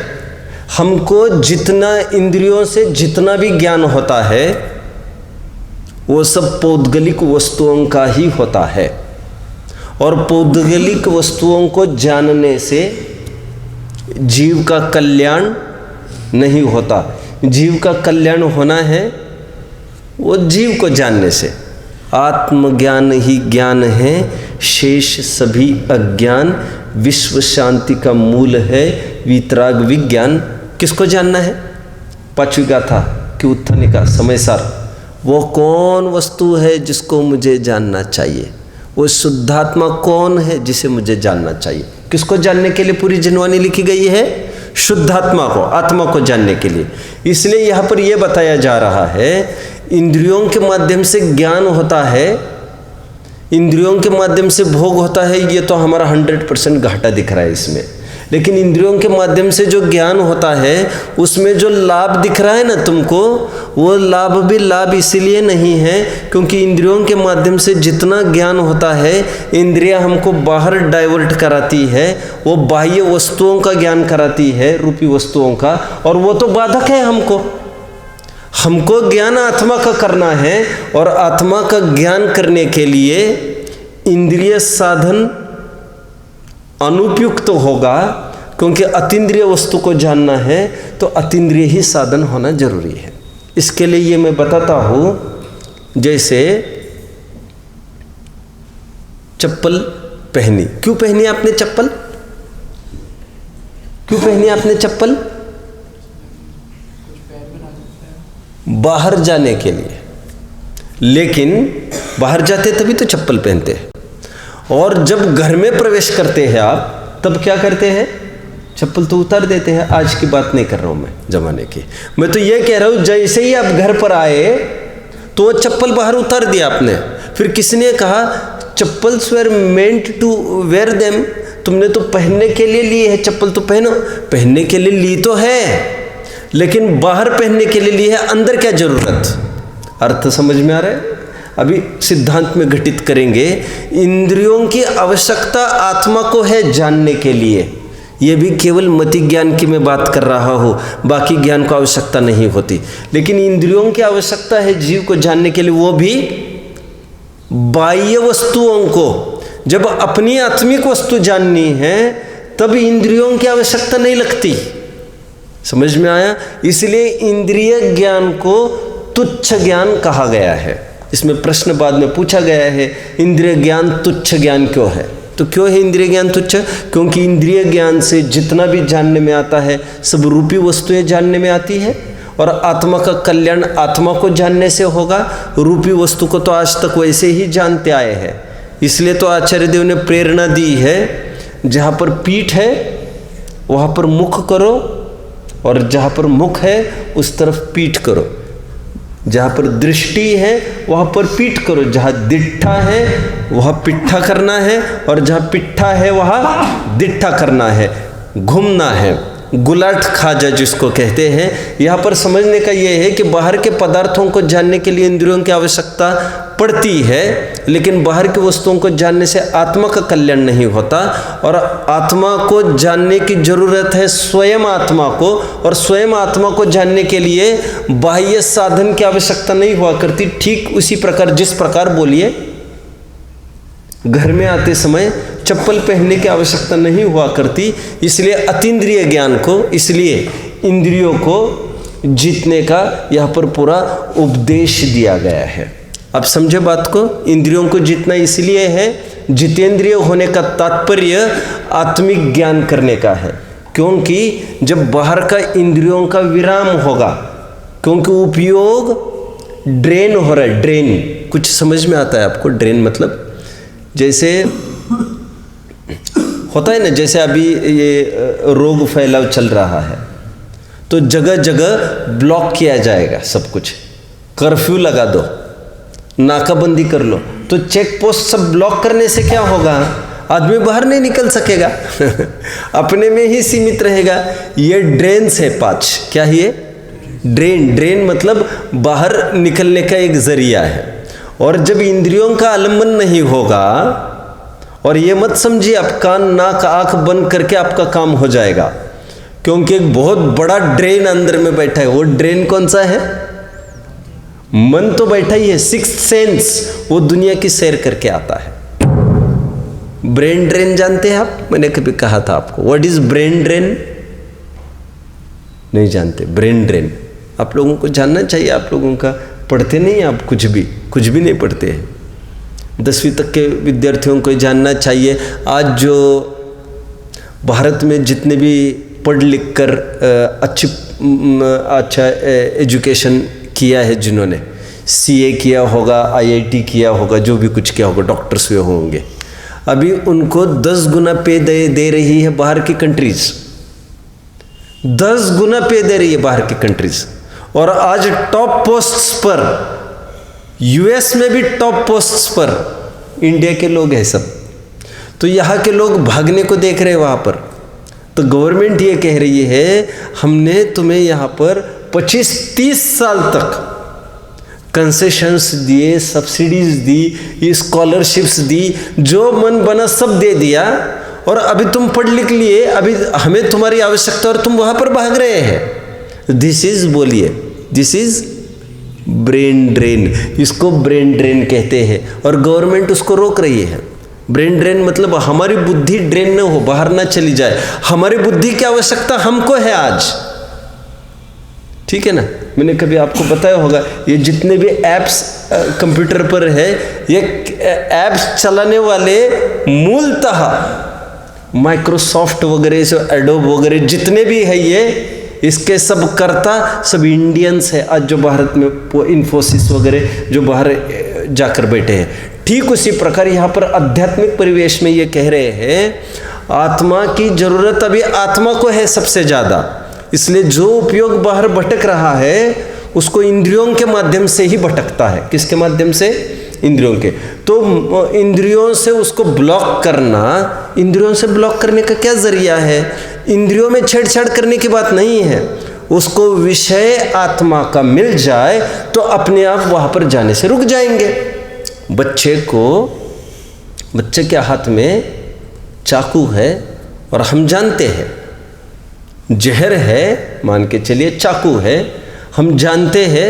हमको जितना इंद्रियों से जितना भी ज्ञान होता है वो सब पौद्गलिक वस्तुओं का ही होता है, और पौद्गलिक वस्तुओं को जानने से जीव का कल्याण नहीं होता। जीव का कल्याण होना है वो जीव को जानने से। आत्मज्ञान ही ज्ञान है, शेष सभी अज्ञान विश्व शांति का मूल है। वितराग विज्ञान किसको जानना है? पांचवी गाथा की उत्थानिका समय सार। वो कौन वस्तु है जिसको मुझे जानना चाहिए? वो शुद्धात्मा कौन है जिसे मुझे जानना चाहिए? किसको जानने के लिए पूरी जनवाणी लिखी गई है? शुद्धात्मा को, आत्मा को जानने के लिए। इसलिए यहाँ पर यह बताया जा रहा है इंद्रियों के माध्यम से ज्ञान होता है, इंद्रियों के माध्यम से भोग होता है। ये तो हमारा 100% घाटा दिख रहा है इसमें। लेकिन इंद्रियों के माध्यम से जो ज्ञान होता है उसमें जो लाभ दिख रहा है ना तुमको, वो लाभ भी लाभ इसीलिए नहीं है क्योंकि इंद्रियों के माध्यम से जितना ज्ञान होता है, इंद्रियां हमको बाहर डाइवर्ट कराती है, वो बाह्य वस्तुओं का ज्ञान कराती है, रूपी वस्तुओं का, और वो तो बाधक है हमको। हमको ज्ञान आत्मा का करना है, और आत्मा का ज्ञान करने के लिए इंद्रिय साधन अनुपयुक्त होगा, क्योंकि अतीन्द्रिय वस्तु को जानना है तो अतीन्द्रिय ही साधन होना जरूरी है। इसके लिए ये मैं बताता हूँ, जैसे चप्पल पहनी। क्यों पहनी आपने चप्पल? क्यों पहनी आपने चप्पल? बाहर जाने के लिए। लेकिन बाहर जाते तभी तो चप्पल पहनते हैं, और जब घर में प्रवेश करते हैं आप, तब क्या करते हैं? चप्पल तो उतार देते हैं। आज की बात नहीं कर रहा हूं मैं जमाने की, मैं तो ये कह रहा हूं जैसे ही आप घर पर आए तो वो चप्पल बाहर उतार दिया आपने। फिर किसने कहा chappals were meant to wear them? तुमने तो पहनने के लिए ली है चप्पल, तो पहनो। पहनने के लिए ली तो है, लेकिन बाहर पहनने के लिए ली है, अंदर क्या जरूरत? अर्थ समझ में आ रहा है? अभी सिद्धांत में घटित करेंगे। इंद्रियों की आवश्यकता आत्मा को है जानने के लिए। ये भी केवल मति ज्ञान की मैं बात कर रहा हूँ, बाकी ज्ञान को आवश्यकता नहीं होती। लेकिन इंद्रियों की आवश्यकता है जीव को जानने के लिए, वो भी बाह्य वस्तुओं को। जब अपनी आत्मिक वस्तु जाननी है तब इंद्रियों की आवश्यकता नहीं लगती। समझ में आया? इसलिए इंद्रिय ज्ञान को तुच्छ ज्ञान कहा गया है। इसमें प्रश्न बाद में पूछा गया है, इंद्रिय ज्ञान तुच्छ ज्ञान क्यों है? तो क्यों है इंद्रिय ज्ञान तुच्छ? क्योंकि इंद्रिय ज्ञान से जितना भी जानने में आता है सब रूपी वस्तुएं जानने में आती है, और आत्मा का कल्याण आत्मा को जानने से होगा। रूपी वस्तु को तो आज तक वैसे ही जानते आए हैं। इसलिए तो आचार्य देव ने प्रेरणा दी है, जहाँ पर पीठ है वहाँ पर मुख करो, और जहाँ पर मुख है उस तरफ पीठ करो, जहाँ पर दृष्टि है वहाँ पर पीठ करो, जहाँ दिट्ठा है वहाँ पिट्ठा करना है, और जहाँ पिट्ठा है वहाँ दिट्ठा करना है, घूमना है, गुलाट खाजा जिसको कहते हैं। यहाँ पर समझने का ये है कि बाहर के पदार्थों को जानने के लिए इंद्रियों की आवश्यकता पड़ती है, लेकिन बाहर की वस्तुओं को जानने से आत्मा का कल्याण नहीं होता, और आत्मा को जानने की जरूरत है स्वयं आत्मा को, और स्वयं आत्मा को जानने के लिए बाह्य साधन की आवश्यकता नहीं हुआ करती। ठीक उसी प्रकार, जिस प्रकार बोलिए घर में आते समय चप्पल पहनने की आवश्यकता नहीं हुआ करती, इसलिए अतीन्द्रिय ज्ञान को, इसलिए इंद्रियों को जीतने का यहाँ पर पूरा उपदेश दिया गया है। अब समझे बात को, इंद्रियों को जीतना इसलिए है, जितेंद्रिय होने का तात्पर्य आत्मिक ज्ञान करने का है, क्योंकि जब बाहर का इंद्रियों का विराम होगा, क्योंकि उपयोग ड्रेन हो रहा है। ड्रेन कुछ समझ में आता है आपको? ड्रेन मतलब जैसे होता है ना, जैसे अभी ये रोग फैलाव चल रहा है तो जगह जगह ब्लॉक किया जाएगा सब कुछ, कर्फ्यू लगा दो, नाकाबंदी कर लो, तो चेक पोस्ट सब ब्लॉक करने से क्या होगा? आदमी बाहर नहीं निकल सकेगा अपने में ही सीमित रहेगा। ये ड्रेन्स है 5, क्या ये ड्रेन? ड्रेन मतलब बाहर निकलने का एक जरिया है। और जब इंद्रियों का आलम्बन नहीं होगा, और ये मत समझिए आप कान नाक आंख बंद करके आपका काम हो जाएगा, क्योंकि एक बहुत बड़ा ड्रेन अंदर में बैठा है। वो ड्रेन कौन सा है? मन तो बैठा ही है, सिक्स्थ सेंस, वो दुनिया की सैर करके आता है। ब्रेन ड्रेन जानते हैं आप? मैंने कभी कहा था आपको, व्हाट इज ब्रेन ड्रेन? नहीं जानते? ब्रेन ड्रेन आप लोगों को जानना चाहिए। आप लोगों का पढ़ते नहीं आप, कुछ भी नहीं पढ़ते हैं। 10वीं तक के विद्यार्थियों को जानना चाहिए। आज जो भारत में जितने भी पढ़ लिख कर अच्छा एजुकेशन किया है, जिन्होंने CA किया होगा, IIT किया होगा, जो भी कुछ किया होगा, डॉक्टर्स हुए होंगे, अभी उनको 10 गुना पे दे रही है बाहर की कंट्रीज। 10 गुना पे दे रही है बाहर की कंट्रीज। और आज टॉप पोस्ट्स पर, US में भी टॉप पोस्ट्स पर इंडिया के लोग हैं सब। तो यहाँ के लोग भागने को देख रहे हैं वहाँ पर। तो गवर्नमेंट ये कह रही है, हमने तुम्हें यहाँ पर 25-30 साल तक कंसेशंस दिए, सब्सिडीज दी, स्कॉलरशिप्स दी, जो मन बना सब दे दिया, और अभी तुम पढ़ लिख लिए, अभी हमें तुम्हारी आवश्यकता और तुम वहाँ पर भाग रहे हैं। दिस इज, बोलिए, दिस इज ब्रेन ड्रेन। इसको ब्रेन ड्रेन कहते हैं, और गवर्नमेंट उसको रोक रही है। ब्रेन ड्रेन मतलब हमारी बुद्धि ड्रेन न हो, बाहर ना चली जाए। हमारी बुद्धि की आवश्यकता हमको है आज, ठीक है ना? मैंने कभी आपको बताया होगा, ये जितने भी ऐप्स कंप्यूटर पर है, ये ऐप्स चलाने वाले मूलतः माइक्रोसॉफ्ट वगैरह से, एडोब वगैरह जितने भी है, ये इसके सब कर्ता सब इंडियंस है आज जो भारत में, इन्फोसिस वगैरह जो बाहर जाकर बैठे हैं। ठीक उसी प्रकार यहाँ पर आध्यात्मिक परिवेश में ये कह रहे हैं, आत्मा की जरूरत अभी आत्मा को है सबसे ज़्यादा। इसलिए जो उपयोग बाहर भटक रहा है उसको इंद्रियों के माध्यम से ही भटकता है। किसके माध्यम से? इंद्रियों के। तो इंद्रियों से उसको ब्लॉक करना, इंद्रियों से ब्लॉक करने का क्या जरिया है? इंद्रियों में छेड़छाड़ करने की बात नहीं है। उसको विषय आत्मा का मिल जाए तो अपने आप वहाँ पर जाने से रुक जाएंगे। बच्चे के हाथ में चाकू है और हम जानते हैं जहर है, मान के चलिए चाकू है, हम जानते हैं,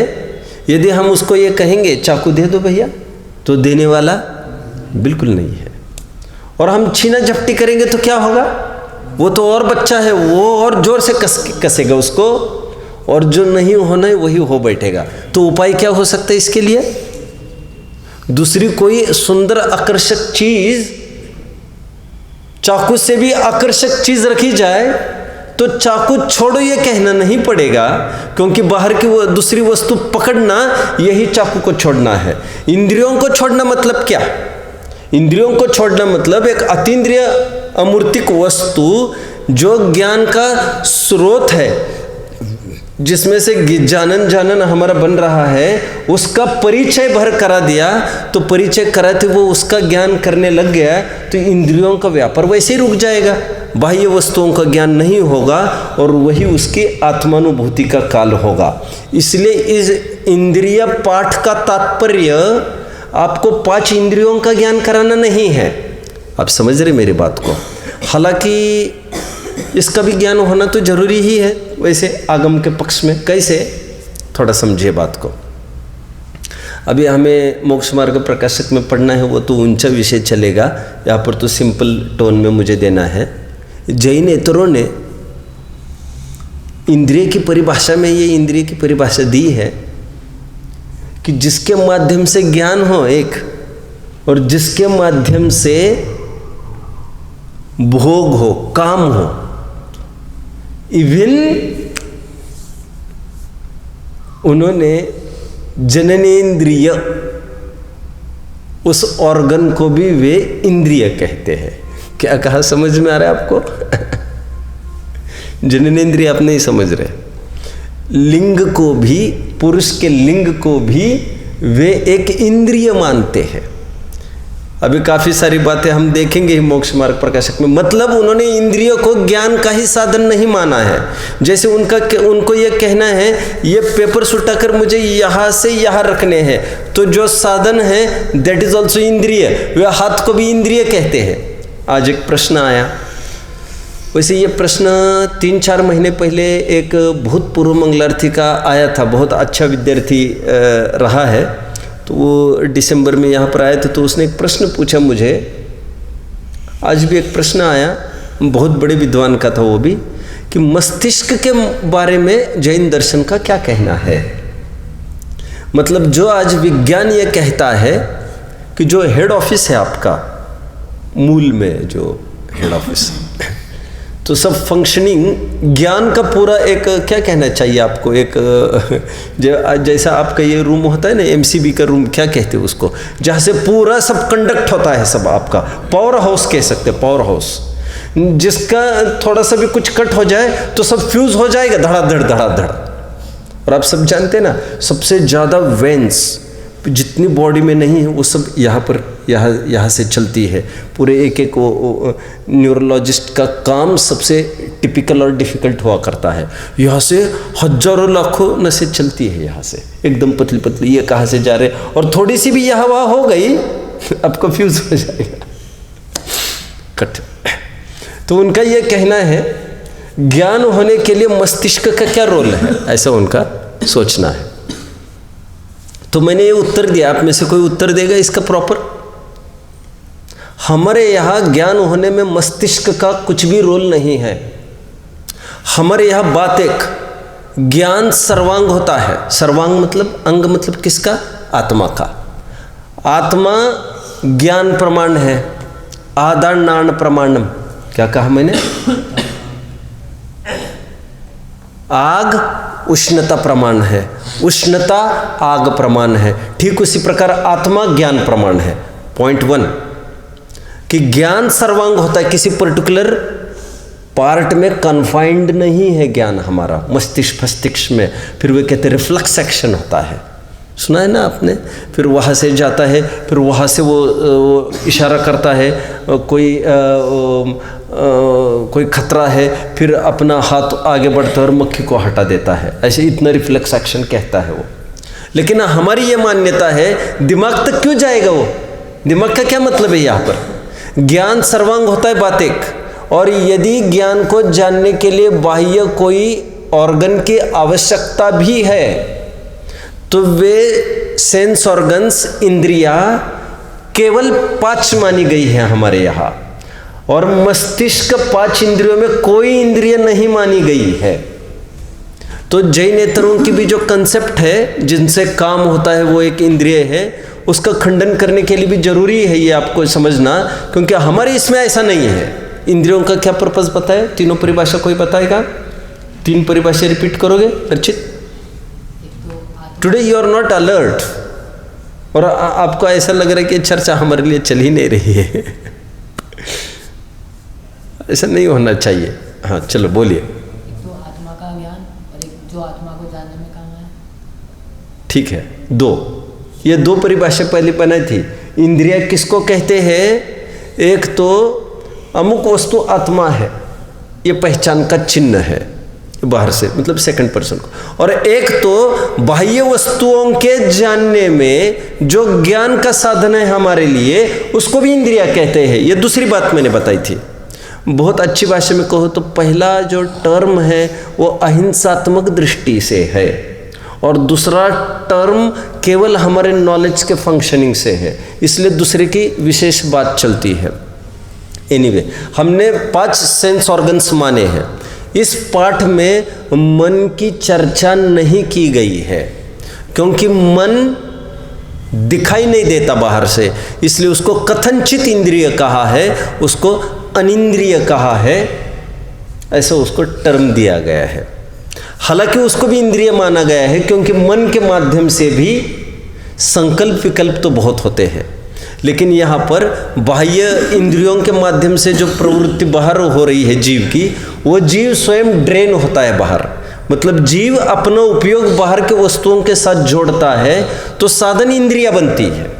यदि हम उसको ये कहेंगे चाकू दे दो भैया, तो देने वाला बिल्कुल नहीं है। और हम छीना झपटी करेंगे तो क्या होगा? वो तो और बच्चा है, वो और जोर से कसेगा उसको, और जो नहीं होना है वही हो बैठेगा। तो उपाय क्या हो सकता है इसके लिए? दूसरी कोई सुंदर आकर्षक चीज, चाकू से भी आकर्षक चीज रखी जाए तो चाकू छोड़ो ये कहना नहीं पड़ेगा, क्योंकि बाहर की वो दूसरी वस्तु पकड़ना यही चाकू को छोड़ना है। इंद्रियों को छोड़ना मतलब क्या? इंद्रियों को छोड़ना मतलब एक अतीन्द्रिय अमूर्तिक वस्तु जो ज्ञान का स्रोत है, जिसमें से जानन जानन हमारा बन रहा है, उसका परिचय भर करा दिया, तो परिचय कराते वो उसका ज्ञान करने लग गया, तो इंद्रियों का व्यापार वैसे ही रुक जाएगा, बाह्य वस्तुओं का ज्ञान नहीं होगा और वही उसकी आत्मानुभूति का काल होगा। इसलिए इस इंद्रिय पाठ का तात्पर्य आपको 5 इंद्रियों का ज्ञान कराना नहीं है। आप समझ रहे मेरी बात को? हालांकि इसका भी ज्ञान होना तो जरूरी ही है वैसे आगम के पक्ष में। कैसे? थोड़ा समझिए बात को। अभी हमें मोक्ष मार्ग प्रकाशक में पढ़ना है, वो तो ऊंचा विषय चलेगा, यहाँ पर तो सिंपल टोन में मुझे देना है। जैनेतरों ने इंद्रिय की परिभाषा में ये इंद्रिय की परिभाषा दी है कि जिसके माध्यम से ज्ञान हो एक, और जिसके माध्यम से भोग हो, काम हो। इवन उन्होंने जननेन्द्रिय उस ऑर्गन को भी वे इंद्रिय कहते हैं। क्या कहा, समझ में आ रहा है आपको? जननेन्द्रिय आप नहीं समझ रहे। लिंग को भी, पुरुष के लिंग को भी वे एक इंद्रिय मानते हैं। अभी काफ़ी सारी बातें हम देखेंगे ही मोक्ष मार्ग प्रकाशक में। मतलब उन्होंने इंद्रियों को ज्ञान का ही साधन नहीं माना है। जैसे उनको ये कहना है ये पेपर सुटाकर मुझे यहाँ से यहाँ रखने हैं, तो जो साधन है दैट इज ऑल्सो इंद्रिय। वे हाथ को भी इंद्रिय कहते हैं। आज एक प्रश्न आया, वैसे ये प्रश्न 3-4 महीने पहले एक भूतपूर्व मंगलार्थी का आया था, बहुत अच्छा विद्यार्थी रहा है, तो वो दिसंबर में यहाँ पर आया था। तो उसने एक प्रश्न पूछा मुझे, आज भी एक प्रश्न आया, बहुत बड़े विद्वान का था वो भी, कि मस्तिष्क के बारे में जैन दर्शन का क्या कहना है। मतलब जो आज विज्ञान ये कहता है कि जो हेड ऑफिस है आपका, मूल में जो हेड ऑफिस, तो सब फंक्शनिंग ज्ञान का पूरा एक, क्या कहना चाहिए आपको, एक जैसा आपका ये रूम होता है ना, एमसीबी का रूम, क्या कहते हैं उसको, जहाँ से पूरा सब कंडक्ट होता है सब आपका, पावर हाउस कह सकते हैं, पावर हाउस, जिसका थोड़ा सा भी कुछ कट हो जाए तो सब फ्यूज हो जाएगा धड़ाधड़ धड़ाधड़। और आप सब जानते हैं ना, सबसे ज़्यादा वेंस जितनी बॉडी में नहीं है वो सब यहाँ पर यहाँ से चलती है। पूरे एक वो न्यूरोलॉजिस्ट का काम सबसे टिपिकल और डिफ़िकल्ट हुआ करता है। यहाँ से हजारों लाखों नसें चलती है, यहाँ से एकदम पतली पतली, ये कहाँ से जा रहे, और थोड़ी सी भी यहाँ वहाँ हो गई अब कंफ्यूज हो जाएगा, कट। तो उनका ये कहना है ज्ञान होने के लिए मस्तिष्क का क्या रोल है, ऐसा उनका सोचना है। तो मैंने ये उत्तर दिया, आप में से कोई उत्तर देगा इसका प्रॉपर? हमारे यहाँ ज्ञान होने में मस्तिष्क का कुछ भी रोल नहीं है। हमारे यहाँ बात एक, ज्ञान सर्वांग होता है। सर्वांग मतलब अंग, मतलब किसका? आत्मा का। आत्मा ज्ञान प्रमाण है, आदान प्रमाणम। क्या कहा मैंने? आग उष्णता प्रमाण है, उष्णता आग प्रमाण है। ठीक उसी प्रकार आत्मा ज्ञान प्रमाण है। पॉइंट 1 कि ज्ञान सर्वांग होता है, किसी पर्टिकुलर पार्ट में कन्फाइंड नहीं है ज्ञान हमारा, मस्तिष्क में। फिर वे कहते हैं रिफ्लेक्स एक्शन होता है, सुना है ना आपने? फिर वहाँ से जाता है, फिर वहाँ से वो इशारा करता है, कोई खतरा है, फिर अपना हाथ आगे बढ़ता है और मक्खी को हटा देता है। ऐसे इतना रिफ्लेक्स एक्शन कहता है वो। लेकिन हमारी ये मान्यता है दिमाग तक क्यों जाएगा वो? दिमाग का क्या मतलब है यहाँ पर? ज्ञान सर्वांग होता है, बात एक। और यदि ज्ञान को जानने के लिए बाह्य कोई ऑर्गन की आवश्यकता भी है तो वे सेंस ऑर्गन्स, इंद्रिया केवल 5 मानी गई है हमारे यहाँ, और मस्तिष्क 5 इंद्रियों में कोई इंद्रिय नहीं मानी गई है। तो जैनेतरों की भी जो कंसेप्ट है जिनसे काम होता है वो एक इंद्रिय है, उसका खंडन करने के लिए भी जरूरी है ये आपको समझना, क्योंकि हमारे इसमें ऐसा नहीं है। इंद्रियों का क्या पर्पस पता है? तीनों परिभाषा कोई बताएगा? 3 परिभाषा रिपीट करोगे Archit? Today you are not alert, और आपको ऐसा लग रहा है कि चर्चा हमारे लिए चल ही नहीं रही है। ऐसा नहीं होना चाहिए। हाँ चलो बोलिए। एक तो आत्मा का ज्ञान और एक जो आत्मा ठीक है, ये दो परिभाषा पहले बनाई थी। इंद्रिय किसको कहते हैं? एक तो अमुक वस्तु आत्मा है, ये पहचान का चिन्ह है बाहर से, मतलब सेकंड पर्सन को, और एक तो बाह्य वस्तुओं के जानने में जो ज्ञान का साधन है हमारे लिए, उसको भी इंद्रिया कहते हैं। ये दूसरी बात मैंने बताई थी। बहुत अच्छी भाषा में कहो तो पहला जो टर्म है वो अहिंसात्मक दृष्टि से है, और दूसरा टर्म केवल हमारे नॉलेज के फंक्शनिंग से है, इसलिए दूसरे की विशेष बात चलती है। एनीवे, हमने 5 सेंस ऑर्गन्स माने हैं। इस पाठ में मन की चर्चा नहीं की गई है, क्योंकि मन दिखाई नहीं देता बाहर से, इसलिए उसको कथनचित इंद्रिय कहा है, उसको अनिंद्रिय कहा है, ऐसा उसको टर्म दिया गया है। हालांकि उसको भी इंद्रिय माना गया है, क्योंकि मन के माध्यम से भी संकल्प विकल्प तो बहुत होते हैं, लेकिन यहाँ पर बाह्य इंद्रियों के माध्यम से जो प्रवृत्ति बाहर हो रही है जीव की, वो जीव स्वयं ड्रेन होता है बाहर, मतलब जीव अपना उपयोग बाहर के वस्तुओं के साथ जोड़ता है, तो साधन इंद्रिया बनती है।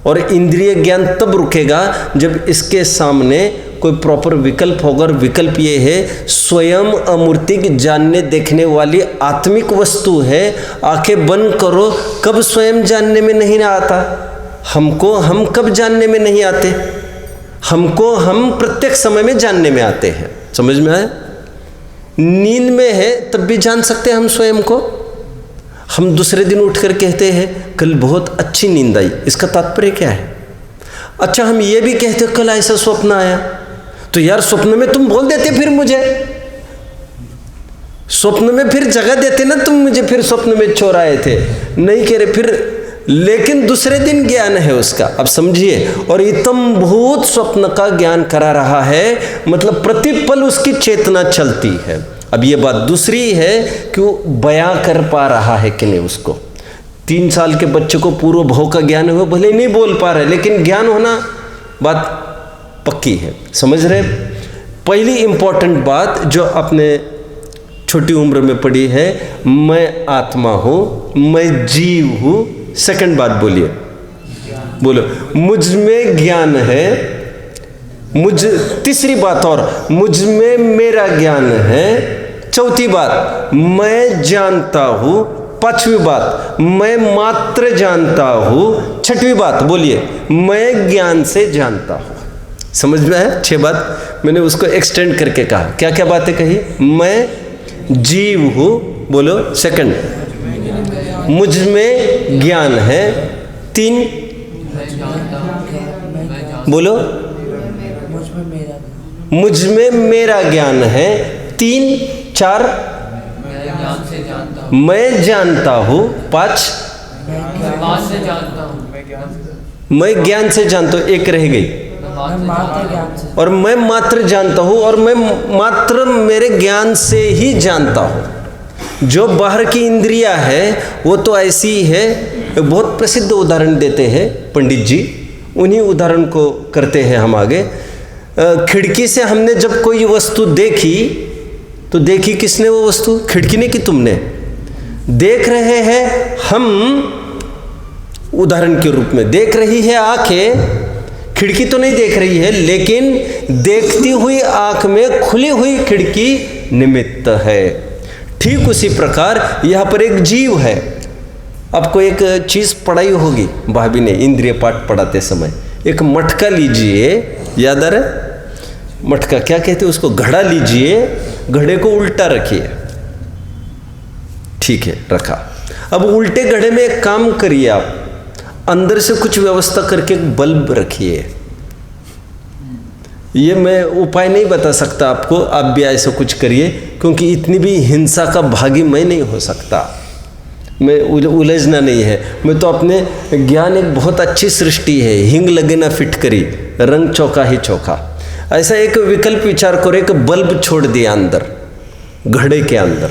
और इंद्रिय ज्ञान तब रुकेगा जब इसके सामने कोई प्रॉपर विकल्प होगा, और विकल्प ये है स्वयं अमूर्तिक जानने देखने वाली आत्मिक वस्तु है। आंखें बंद करो, कब स्वयं जानने में नहीं आता हमको, हम कब जानने में नहीं आते हमको, हम प्रत्येक समय में जानने में आते हैं। समझ में आया? नींद में है तब भी जान सकते हैं हम स्वयं को। हम दूसरे दिन उठकर कहते हैं कल बहुत अच्छी नींद आई, इसका तात्पर्य क्या है? अच्छा, हम ये भी कहते हैं कल ऐसा स्वप्न आया, तो यार स्वप्न में तुम बोल देते, फिर मुझे स्वप्न में फिर जगह देते ना, तुम मुझे फिर स्वप्न में चोराए थे, नहीं कह रहे फिर, लेकिन दूसरे दिन ज्ञान है उसका। अब समझिए, और इतम भूत स्वप्न का ज्ञान करा रहा है, मतलब प्रतिपल उसकी चेतना चलती है। अब ये बात दूसरी है कि वो बयां कर पा रहा है कि नहीं उसको। 3 साल के बच्चे को पूर्व भव का ज्ञान हुआ, भले नहीं बोल पा रहे, लेकिन ज्ञान होना बात पक्की है। समझ रहे? पहली इंपॉर्टेंट बात जो अपने छोटी उम्र में पढ़ी है, मैं आत्मा हूँ, मैं जीव हूँ। सेकंड बात बोलिए, बोलो, मुझ में ज्ञान है, तीसरी बात, और मुझ में मेरा ज्ञान है। चौथी बात, मैं जानता हूँ। पांचवी बात, मैं मात्र जानता हूँ। छठवीं बात बोलिए, मैं ज्ञान से जानता हूँ। समझ में है? 6 बात मैंने उसको एक्सटेंड करके कहा। क्या क्या बातें कही? मैं जीव हूँ, बोलो। सेकंड, मुझ में ज्ञान है। 3, बोलो, मुझ में मेरा ज्ञान है। 3, 4, मैं जानता हूँ। 5, मैं ज्ञान से जानता हूँ। 1 रह गई, और मैं मात्र जानता हूँ, और मैं मात्र मेरे ज्ञान से ही जानता हूँ। जो बाहर की इंद्रिया है वो तो ऐसी ही है। बहुत प्रसिद्ध उदाहरण देते हैं पंडित जी, उन्हीं उदाहरण को करते हैं हम आगे। खिड़की से हमने जब कोई वस्तु देखी, तो देखी किसने वो वस्तु? खिड़की ने कि तुमने? देख रहे हैं हम, उदाहरण के रूप में देख रही है आंखें, खिड़की तो नहीं देख रही है, लेकिन देखती हुई आंख में खुली हुई खिड़की निमित्त है। ठीक उसी प्रकार यहाँ पर एक जीव है। आपको एक चीज़ पढ़ाई होगी भाभी ने इंद्रिय पाठ पढ़ाते समय। एक मटका लीजिए, याद आ रहा है? मटका क्या कहते हैं उसको? घड़ा लीजिए, घड़े को उल्टा रखिए। ठीक है, रखा। अब उल्टे घड़े में एक काम करिए, आप अंदर से कुछ व्यवस्था करके एक बल्ब रखिए। ये मैं उपाय नहीं बता सकता आपको, आप भी ऐसा कुछ करिए, क्योंकि इतनी भी हिंसा का भागी मैं नहीं हो सकता, मैं उलझना नहीं है। मैं तो अपने ज्ञान, एक बहुत अच्छी सृष्टि है, हिंग लगे ना फिटकरी, रंग चौका ही चौका। ऐसा एक विकल्प विचार करो, एक बल्ब छोड़ दिया अंदर घड़े के अंदर,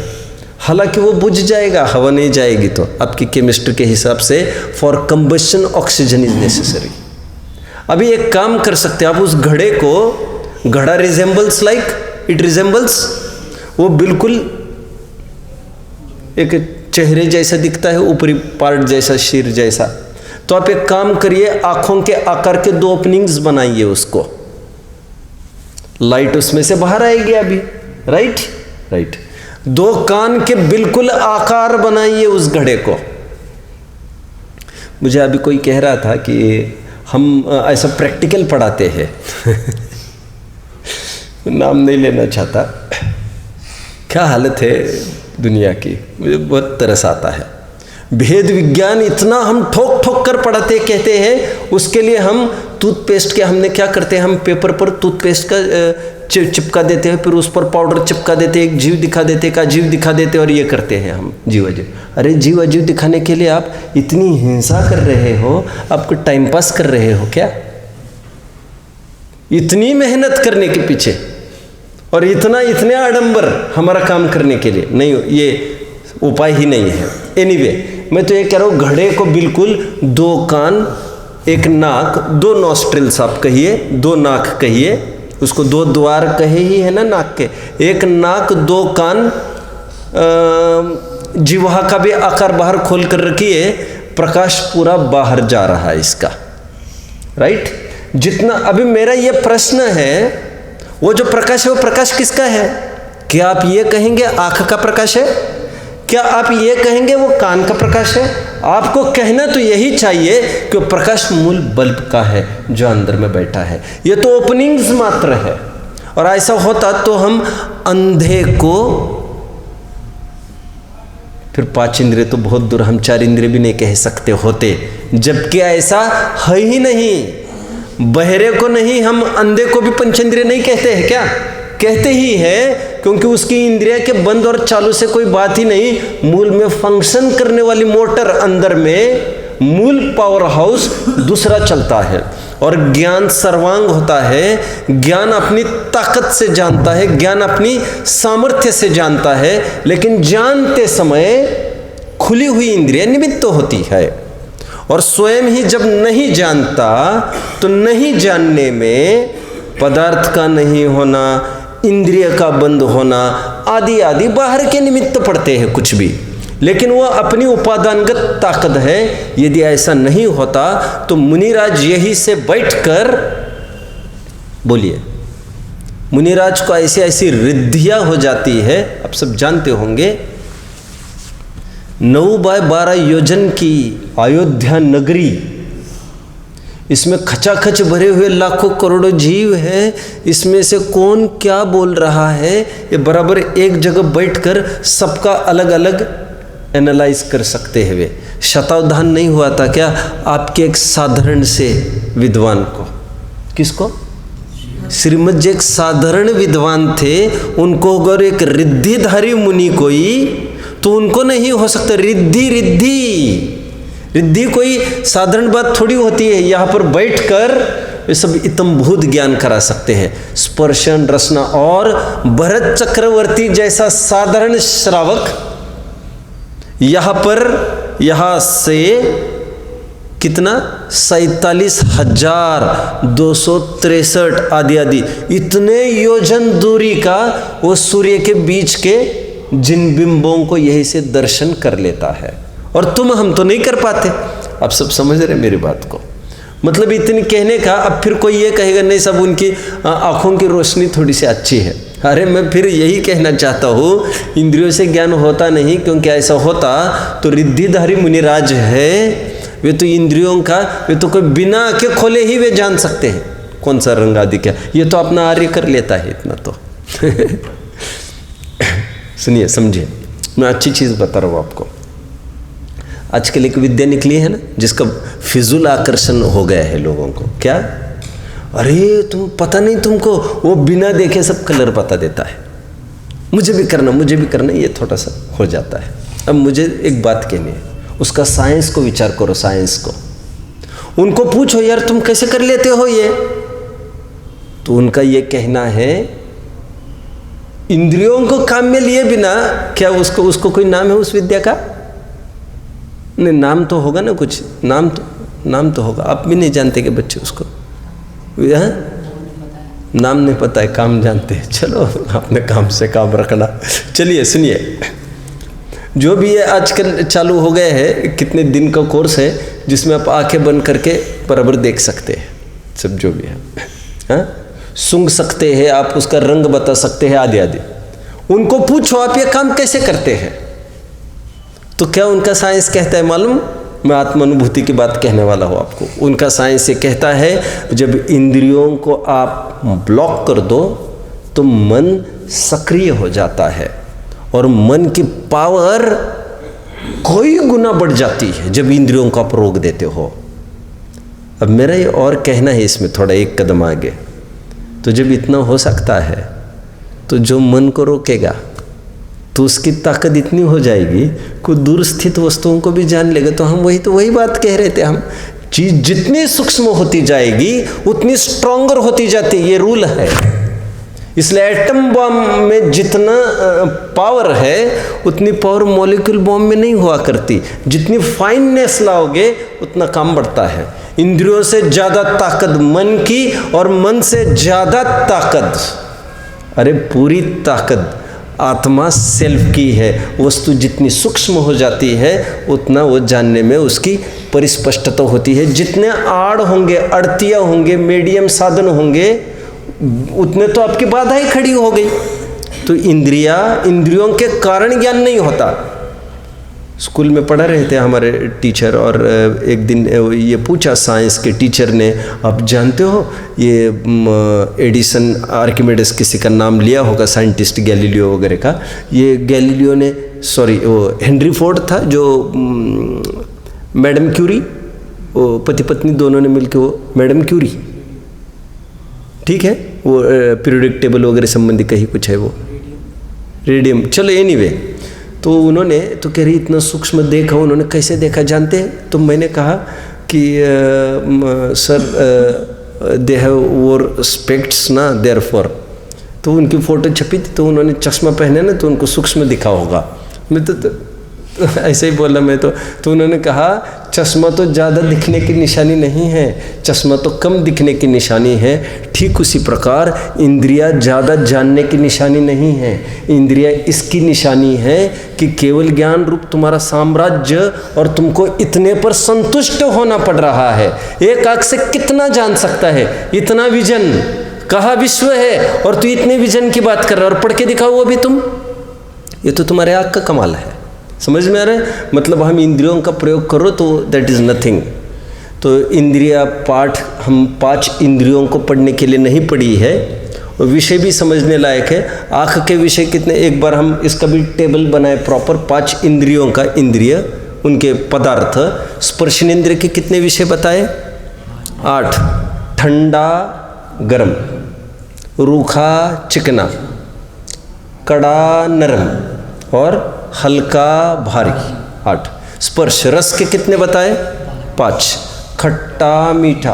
हालांकि वो बुझ जाएगा, हवा नहीं जाएगी, तो आपकी केमिस्ट्री के हिसाब से for combustion oxygen is necessary. अभी एक काम कर सकते हैं आप, उस घड़े को, घड़ा रिजेंबल्स लाइक, इट रिजेंबल्स, वो बिल्कुल एक चेहरे जैसा दिखता है, ऊपरी पार्ट जैसा, सिर जैसा। तो आप एक काम करिए, आंखों के आकार के 2 ओपनिंग्स बनाइए उसको, लाइट उसमें से बाहर आएगी अभी, राइट राइट। 2 कान के बिल्कुल आकार बनाइए उस घड़े को। मुझे अभी कोई कह रहा था कि हम ऐसा प्रैक्टिकल पढ़ाते हैं नाम नहीं लेना चाहता। क्या हालत है दुनिया की, मुझे बहुत तरस आता है। भेद विज्ञान इतना हम ठोक ठोक कर पढ़ाते कहते हैं, उसके लिए हम टूथपेस्ट के, हमने क्या करते हैं, हम पेपर पर टूथपेस्ट का चिपका देते हैं, फिर उस पर पाउडर चिपका देते हैं, एक जीव दिखा देते, का जीव दिखा देते, और ये करते हैं हम जीव अजीव। अरे जीव अजीव दिखाने के लिए आप इतनी हिंसा कर रहे हो, आपको टाइम पास कर रहे हो क्या? इतनी मेहनत करने के पीछे और इतने आडंबर हमारा काम करने के लिए नहीं, ये उपाय ही नहीं है। एनीवे, मैं तो ये कह रहा हूँ, घड़े को बिल्कुल 2 कान, 1 नाक, 2 नॉस्ट्रिल्स आप कहिए, 2 नाक कहिए, उसको 2 द्वार कहे ही है ना नाक के, 1 नाक, 2 कान, जिह्वा का भी आकार बाहर खोल कर रखिए, प्रकाश पूरा बाहर जा रहा है इसका, राइट। जितना अभी मेरा ये प्रश्न है, वो जो प्रकाश है वो प्रकाश किसका है? क्या आप ये कहेंगे आँख का प्रकाश है? क्या आप ये कहेंगे वो कान का प्रकाश है? आपको कहना तो यही चाहिए कि प्रकाश मूल बल्ब का है जो अंदर में बैठा है। ये तो ओपनिंग्स मात्र है। और ऐसा होता तो हम अंधे को, फिर 5 इंद्रिय तो बहुत दूर, हम 4 इंद्रिय भी नहीं कह सकते होते, जबकि ऐसा है ही नहीं। बहरे को नहीं, हम अंधे को भी पंचेंद्रिय नहीं कहते हैं क्या? कहते ही है, क्योंकि उसकी इंद्रिया के बंद और चालू से कोई बात ही नहीं। मूल में फंक्शन करने वाली मोटर अंदर में, मूल पावर हाउस दूसरा चलता है। और ज्ञान सर्वांग होता है, ज्ञान अपनी ताकत से जानता है, ज्ञान अपनी सामर्थ्य से जानता है, लेकिन जानते समय खुली हुई इंद्रिय निमित्त होती है। और स्वयं ही जब नहीं जानता तो नहीं जानने में पदार्थ का नहीं होना, इंद्रिय का बंद होना आदि आदि बाहर के निमित्त पड़ते हैं कुछ भी, लेकिन वह अपनी उपादानगत ताकत है। यदि ऐसा नहीं होता तो मुनिराज यही से बैठकर, बोलिए, मुनिराज को ऐसी ऐसी रिद्धियां हो जाती है, आप सब जानते होंगे। 9x12 योजन की अयोध्या नगरी, इसमें खचाखच भरे हुए लाखों करोड़ों जीव हैं, इसमें से कौन क्या बोल रहा है ये बराबर एक जगह बैठकर सबका अलग अलग एनालाइज कर सकते हैं। वे शतावधान नहीं हुआ था क्या आपके एक साधारण से विद्वान को? किसको? श्रीमद जी एक साधारण विद्वान थे, उनको अगर एक रिद्धिधारी मुनि कोई, तो उनको नहीं हो सकता। रिद्धि कोई साधारण बात थोड़ी होती है। यहाँ पर बैठकर वे सब इतमभूत ज्ञान करा सकते हैं, स्पर्शन रसना। और भरत चक्रवर्ती जैसा साधारण श्रावक यहाँ से कितना 47,263 आदि आदि इतने योजन दूरी का वो सूर्य के बीच के जिन बिंबों को यही से दर्शन कर लेता है। और तुम हम तो नहीं कर पाते। आप सब समझ रहे मेरी बात को? मतलब इतनी कहने का, अब फिर कोई ये कहेगा नहीं सब उनकी आंखों की रोशनी थोड़ी सी अच्छी है। अरे मैं फिर यही कहना चाहता हूँ, इंद्रियों से ज्ञान होता नहीं, क्योंकि ऐसा होता तो रिद्धिधारी मुनिराज है, वे तो इंद्रियों का, वे तो कोई बिना आंखें खोले ही वे जान सकते हैं कौन सा रंग आदि क्या। ये तो अपना आर्य कर लेता है इतना तो। सुनिए, समझिए, मैं अच्छी चीज़ बता रहा हूँ आपको। आजकल एक विद्या निकली है ना, जिसका फिजूल आकर्षण हो गया है लोगों को। क्या? अरे तुम पता नहीं तुमको, वो बिना देखे सब कलर बता देता है। मुझे भी करना, ये थोड़ा सा हो जाता है। अब मुझे एक बात कहनी है, उसका साइंस को विचार करो, साइंस को। उनको पूछो यार तुम कैसे कर लेते हो ये, तो उनका ये कहना है इंद्रियों को काम में लिए बिना, क्या उसको कोई नाम है उस विद्या का? नहीं, नाम तो होगा ना, कुछ नाम तो होगा। आप भी नहीं जानते कि बच्चे उसको, नाम नहीं पता है, काम जानते हैं। चलो अपने काम से काम रखना। चलिए सुनिए, जो भी है आजकल चालू हो गए हैं, कितने दिन का कोर्स है जिसमें आप आंखें बंद करके बराबर देख सकते हैं सब जो भी है, हाँ? सूंघ सकते हैं आप, उसका रंग बता सकते हैं आदि आदि। उनको पूछो आप ये काम कैसे करते हैं, तो क्या उनका साइंस कहता है मालूम? मैं आत्मानुभूति की बात कहने वाला हूँ आपको। उनका साइंस ये कहता है जब इंद्रियों को आप ब्लॉक कर दो तो मन सक्रिय हो जाता है और मन की पावर कई गुना बढ़ जाती है जब इंद्रियों को आप रोक देते हो। अब मेरा ये और कहना है इसमें थोड़ा एक कदम आगे, तो जब इतना हो सकता है तो जो मन को रोकेगा तो उसकी ताकत इतनी हो जाएगी कि दूर स्थित वस्तुओं को भी जान लेगा। तो हम वही बात कह रहे थे, हम चीज जितनी सूक्ष्म होती जाएगी उतनी स्ट्रॉन्गर होती जाती है, ये रूल है। इसलिए एटम बॉम्ब में जितना पावर है उतनी पावर मॉलिक्यूल बॉम्ब में नहीं हुआ करती। जितनी फाइननेस लाओगे उतना काम बढ़ता है। इंद्रियों से ज़्यादा ताकत मन की और मन से ज़्यादा ताकत, अरे पूरी ताकत आत्मा सेल्फ की है। वस्तु जितनी सूक्ष्म हो जाती है उतना वो जानने में उसकी परिस्पष्टता होती है। जितने आड़ होंगे, अड़तियाँ होंगे, मीडियम साधन होंगे, उतने तो आपकी बाधा ही खड़ी हो गई। तो इंद्रियों के कारण ज्ञान नहीं होता। स्कूल में पढ़ा रहे थे हमारे टीचर, और एक दिन ये पूछा साइंस के टीचर ने, आप जानते हो ये एडिसन, आर्किमिडीज किसी का नाम लिया होगा, साइंटिस्ट गैलीलियो वगैरह का। ये गैलीलियो ने, सॉरी वो हेनरी फोर्ड था जो मैडम क्यूरी, वो पति पत्नी दोनों ने मिलकर वो मैडम क्यूरी, ठीक है, वो पीरियोडिक टेबल वगैरह संबंधी कहीं कुछ है वो रेडियम, चलो एनीवे। तो उन्होंने तो कह रही इतना सूक्ष्म देखा, उन्होंने कैसे देखा जानते हैं? तो मैंने कहा कि सर दे हैव वोर स्पेक्ट्स ना देयरफॉर। तो उनकी फ़ोटो छपी थी, तो उन्होंने चश्मा पहने ना तो उनको सूक्ष्म दिखा होगा। मैं तो ऐसे ही बोला मैं तो उन्होंने कहा चश्मा तो ज़्यादा दिखने की निशानी नहीं है, चश्मा तो कम दिखने की निशानी है। ठीक उसी प्रकार इंद्रियां ज़्यादा जानने की निशानी नहीं है। इंद्रियां इसकी निशानी है कि केवल ज्ञान रूप तुम्हारा साम्राज्य और तुमको इतने पर संतुष्ट होना पड़ रहा है। एक आँख से कितना जान सकता है? इतना विजन, कहा विश्व है और तू इतने विजन की बात कर रहा है, और पढ़ के दिखाओ वो भी तुम। ये तो तुम्हारे आँख का कमाल है। समझ में आ रहा है? मतलब हम इंद्रियों का प्रयोग करो तो दैट इज़ नथिंग। तो इंद्रिया पाठ हम 5 इंद्रियों को पढ़ने के लिए नहीं पढ़ी है, और विषय भी समझने लायक है। आँख के विषय कितने, एक बार हम इसका भी टेबल बनाए प्रॉपर, 5 इंद्रियों का, इंद्रिय उनके पदार्थ। स्पर्शनेंद्रिय के कितने विषय बताए? 8। ठंडा गरम, रूखा चिकना, कड़ा नरम और हल्का भारी, 8। स्पर्श रस के कितने बताए? 5। खट्टा मीठा,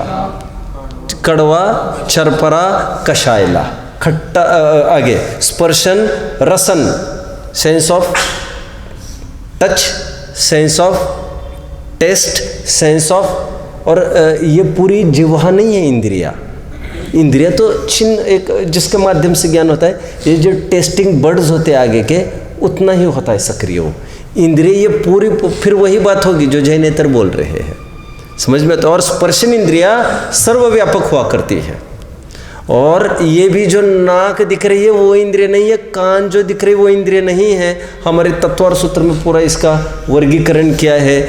कड़वा चरपरा कषायला, खट्टा आगे स्पर्शन रसन, sense of touch, sense of taste, sense of, और ये पूरी जिह्वा नहीं है इंद्रिया। इंद्रिया तो चिन्ह एक जिसके माध्यम से ज्ञान होता है, ये जो टेस्टिंग बर्ड्स होते हैं आगे के उतना ही होता है सक्रिय हो। इंद्रिय ये पूरी फिर वही बात होगी जो जैनेतर बोल रहे हैं, समझ में? तो और स्पर्शन इंद्रिया सर्वव्यापक हुआ करती है। और ये भी जो नाक दिख रही है वो इंद्रिय नहीं है, कान जो दिख रही है वो इंद्रिय नहीं है। हमारे तत्वार सूत्र में पूरा इसका वर्गीकरण किया है।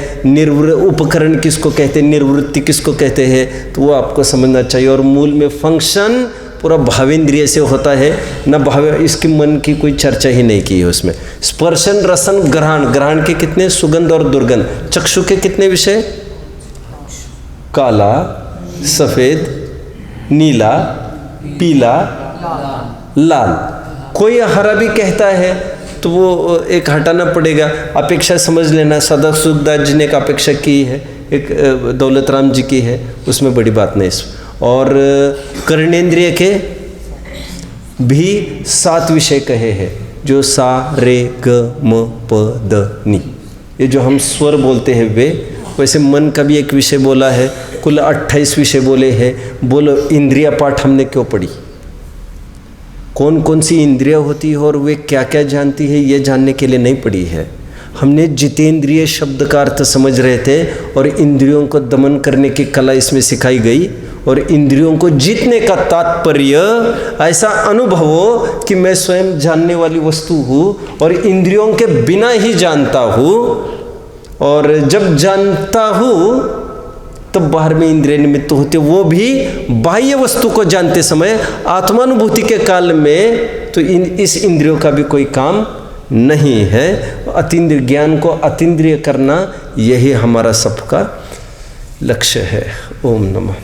उपकरण किसको कहते हैं, निर्वृत्ति किसको कहते हैं, तो वो आपको समझना चाहिए। और मूल में फंक्शन पूरा भावेंद्रिय से होता है, न भाव, इसकी मन की कोई चर्चा ही नहीं की है उसमें। स्पर्शन रसन ग्रहण, ग्रहण के कितने? सुगंध और दुर्गंध। चक्षु के कितने विषय? काला, सफ़ेद, नीला, पीला, लाल। कोई हरा भी कहता है तो वो एक हटाना पड़ेगा। अपेक्षा समझ लेना, सदा सुखदास जी ने एक अपेक्षा की है, एक दौलत राम जी की है, उसमें बड़ी बात नहीं। और कर्णेंद्रिय के भी 7 विषय कहे हैं, जो सा रे ग म प द नी, ये जो हम स्वर बोलते हैं वे। वैसे मन का भी एक विषय बोला है, कुल 28 विषय बोले हैं। बोलो इंद्रिया पाठ हमने क्यों पढ़ी? कौन कौन सी इंद्रिया होती है और वे क्या क्या जानती है, ये जानने के लिए नहीं पढ़ी है। हमने जितेंद्रिय शब्द का अर्थ समझ रहे थे और इंद्रियों को दमन करने की कला इसमें सिखाई गई। और इंद्रियों को जीतने का तात्पर्य ऐसा अनुभव हो कि मैं स्वयं जानने वाली वस्तु हूँ और इंद्रियों के बिना ही जानता हूँ। और जब जानता हूँ तब बाहर में इंद्रिय निमित्त होते, वो भी बाह्य वस्तु को जानते समय। आत्मानुभूति के काल में तो इस इंद्रियों का भी कोई काम नहीं है। अतीन्द्रिय ज्ञान को अतीन्द्रिय करना, यही हमारा सबका लक्ष्य है। ओम नमः।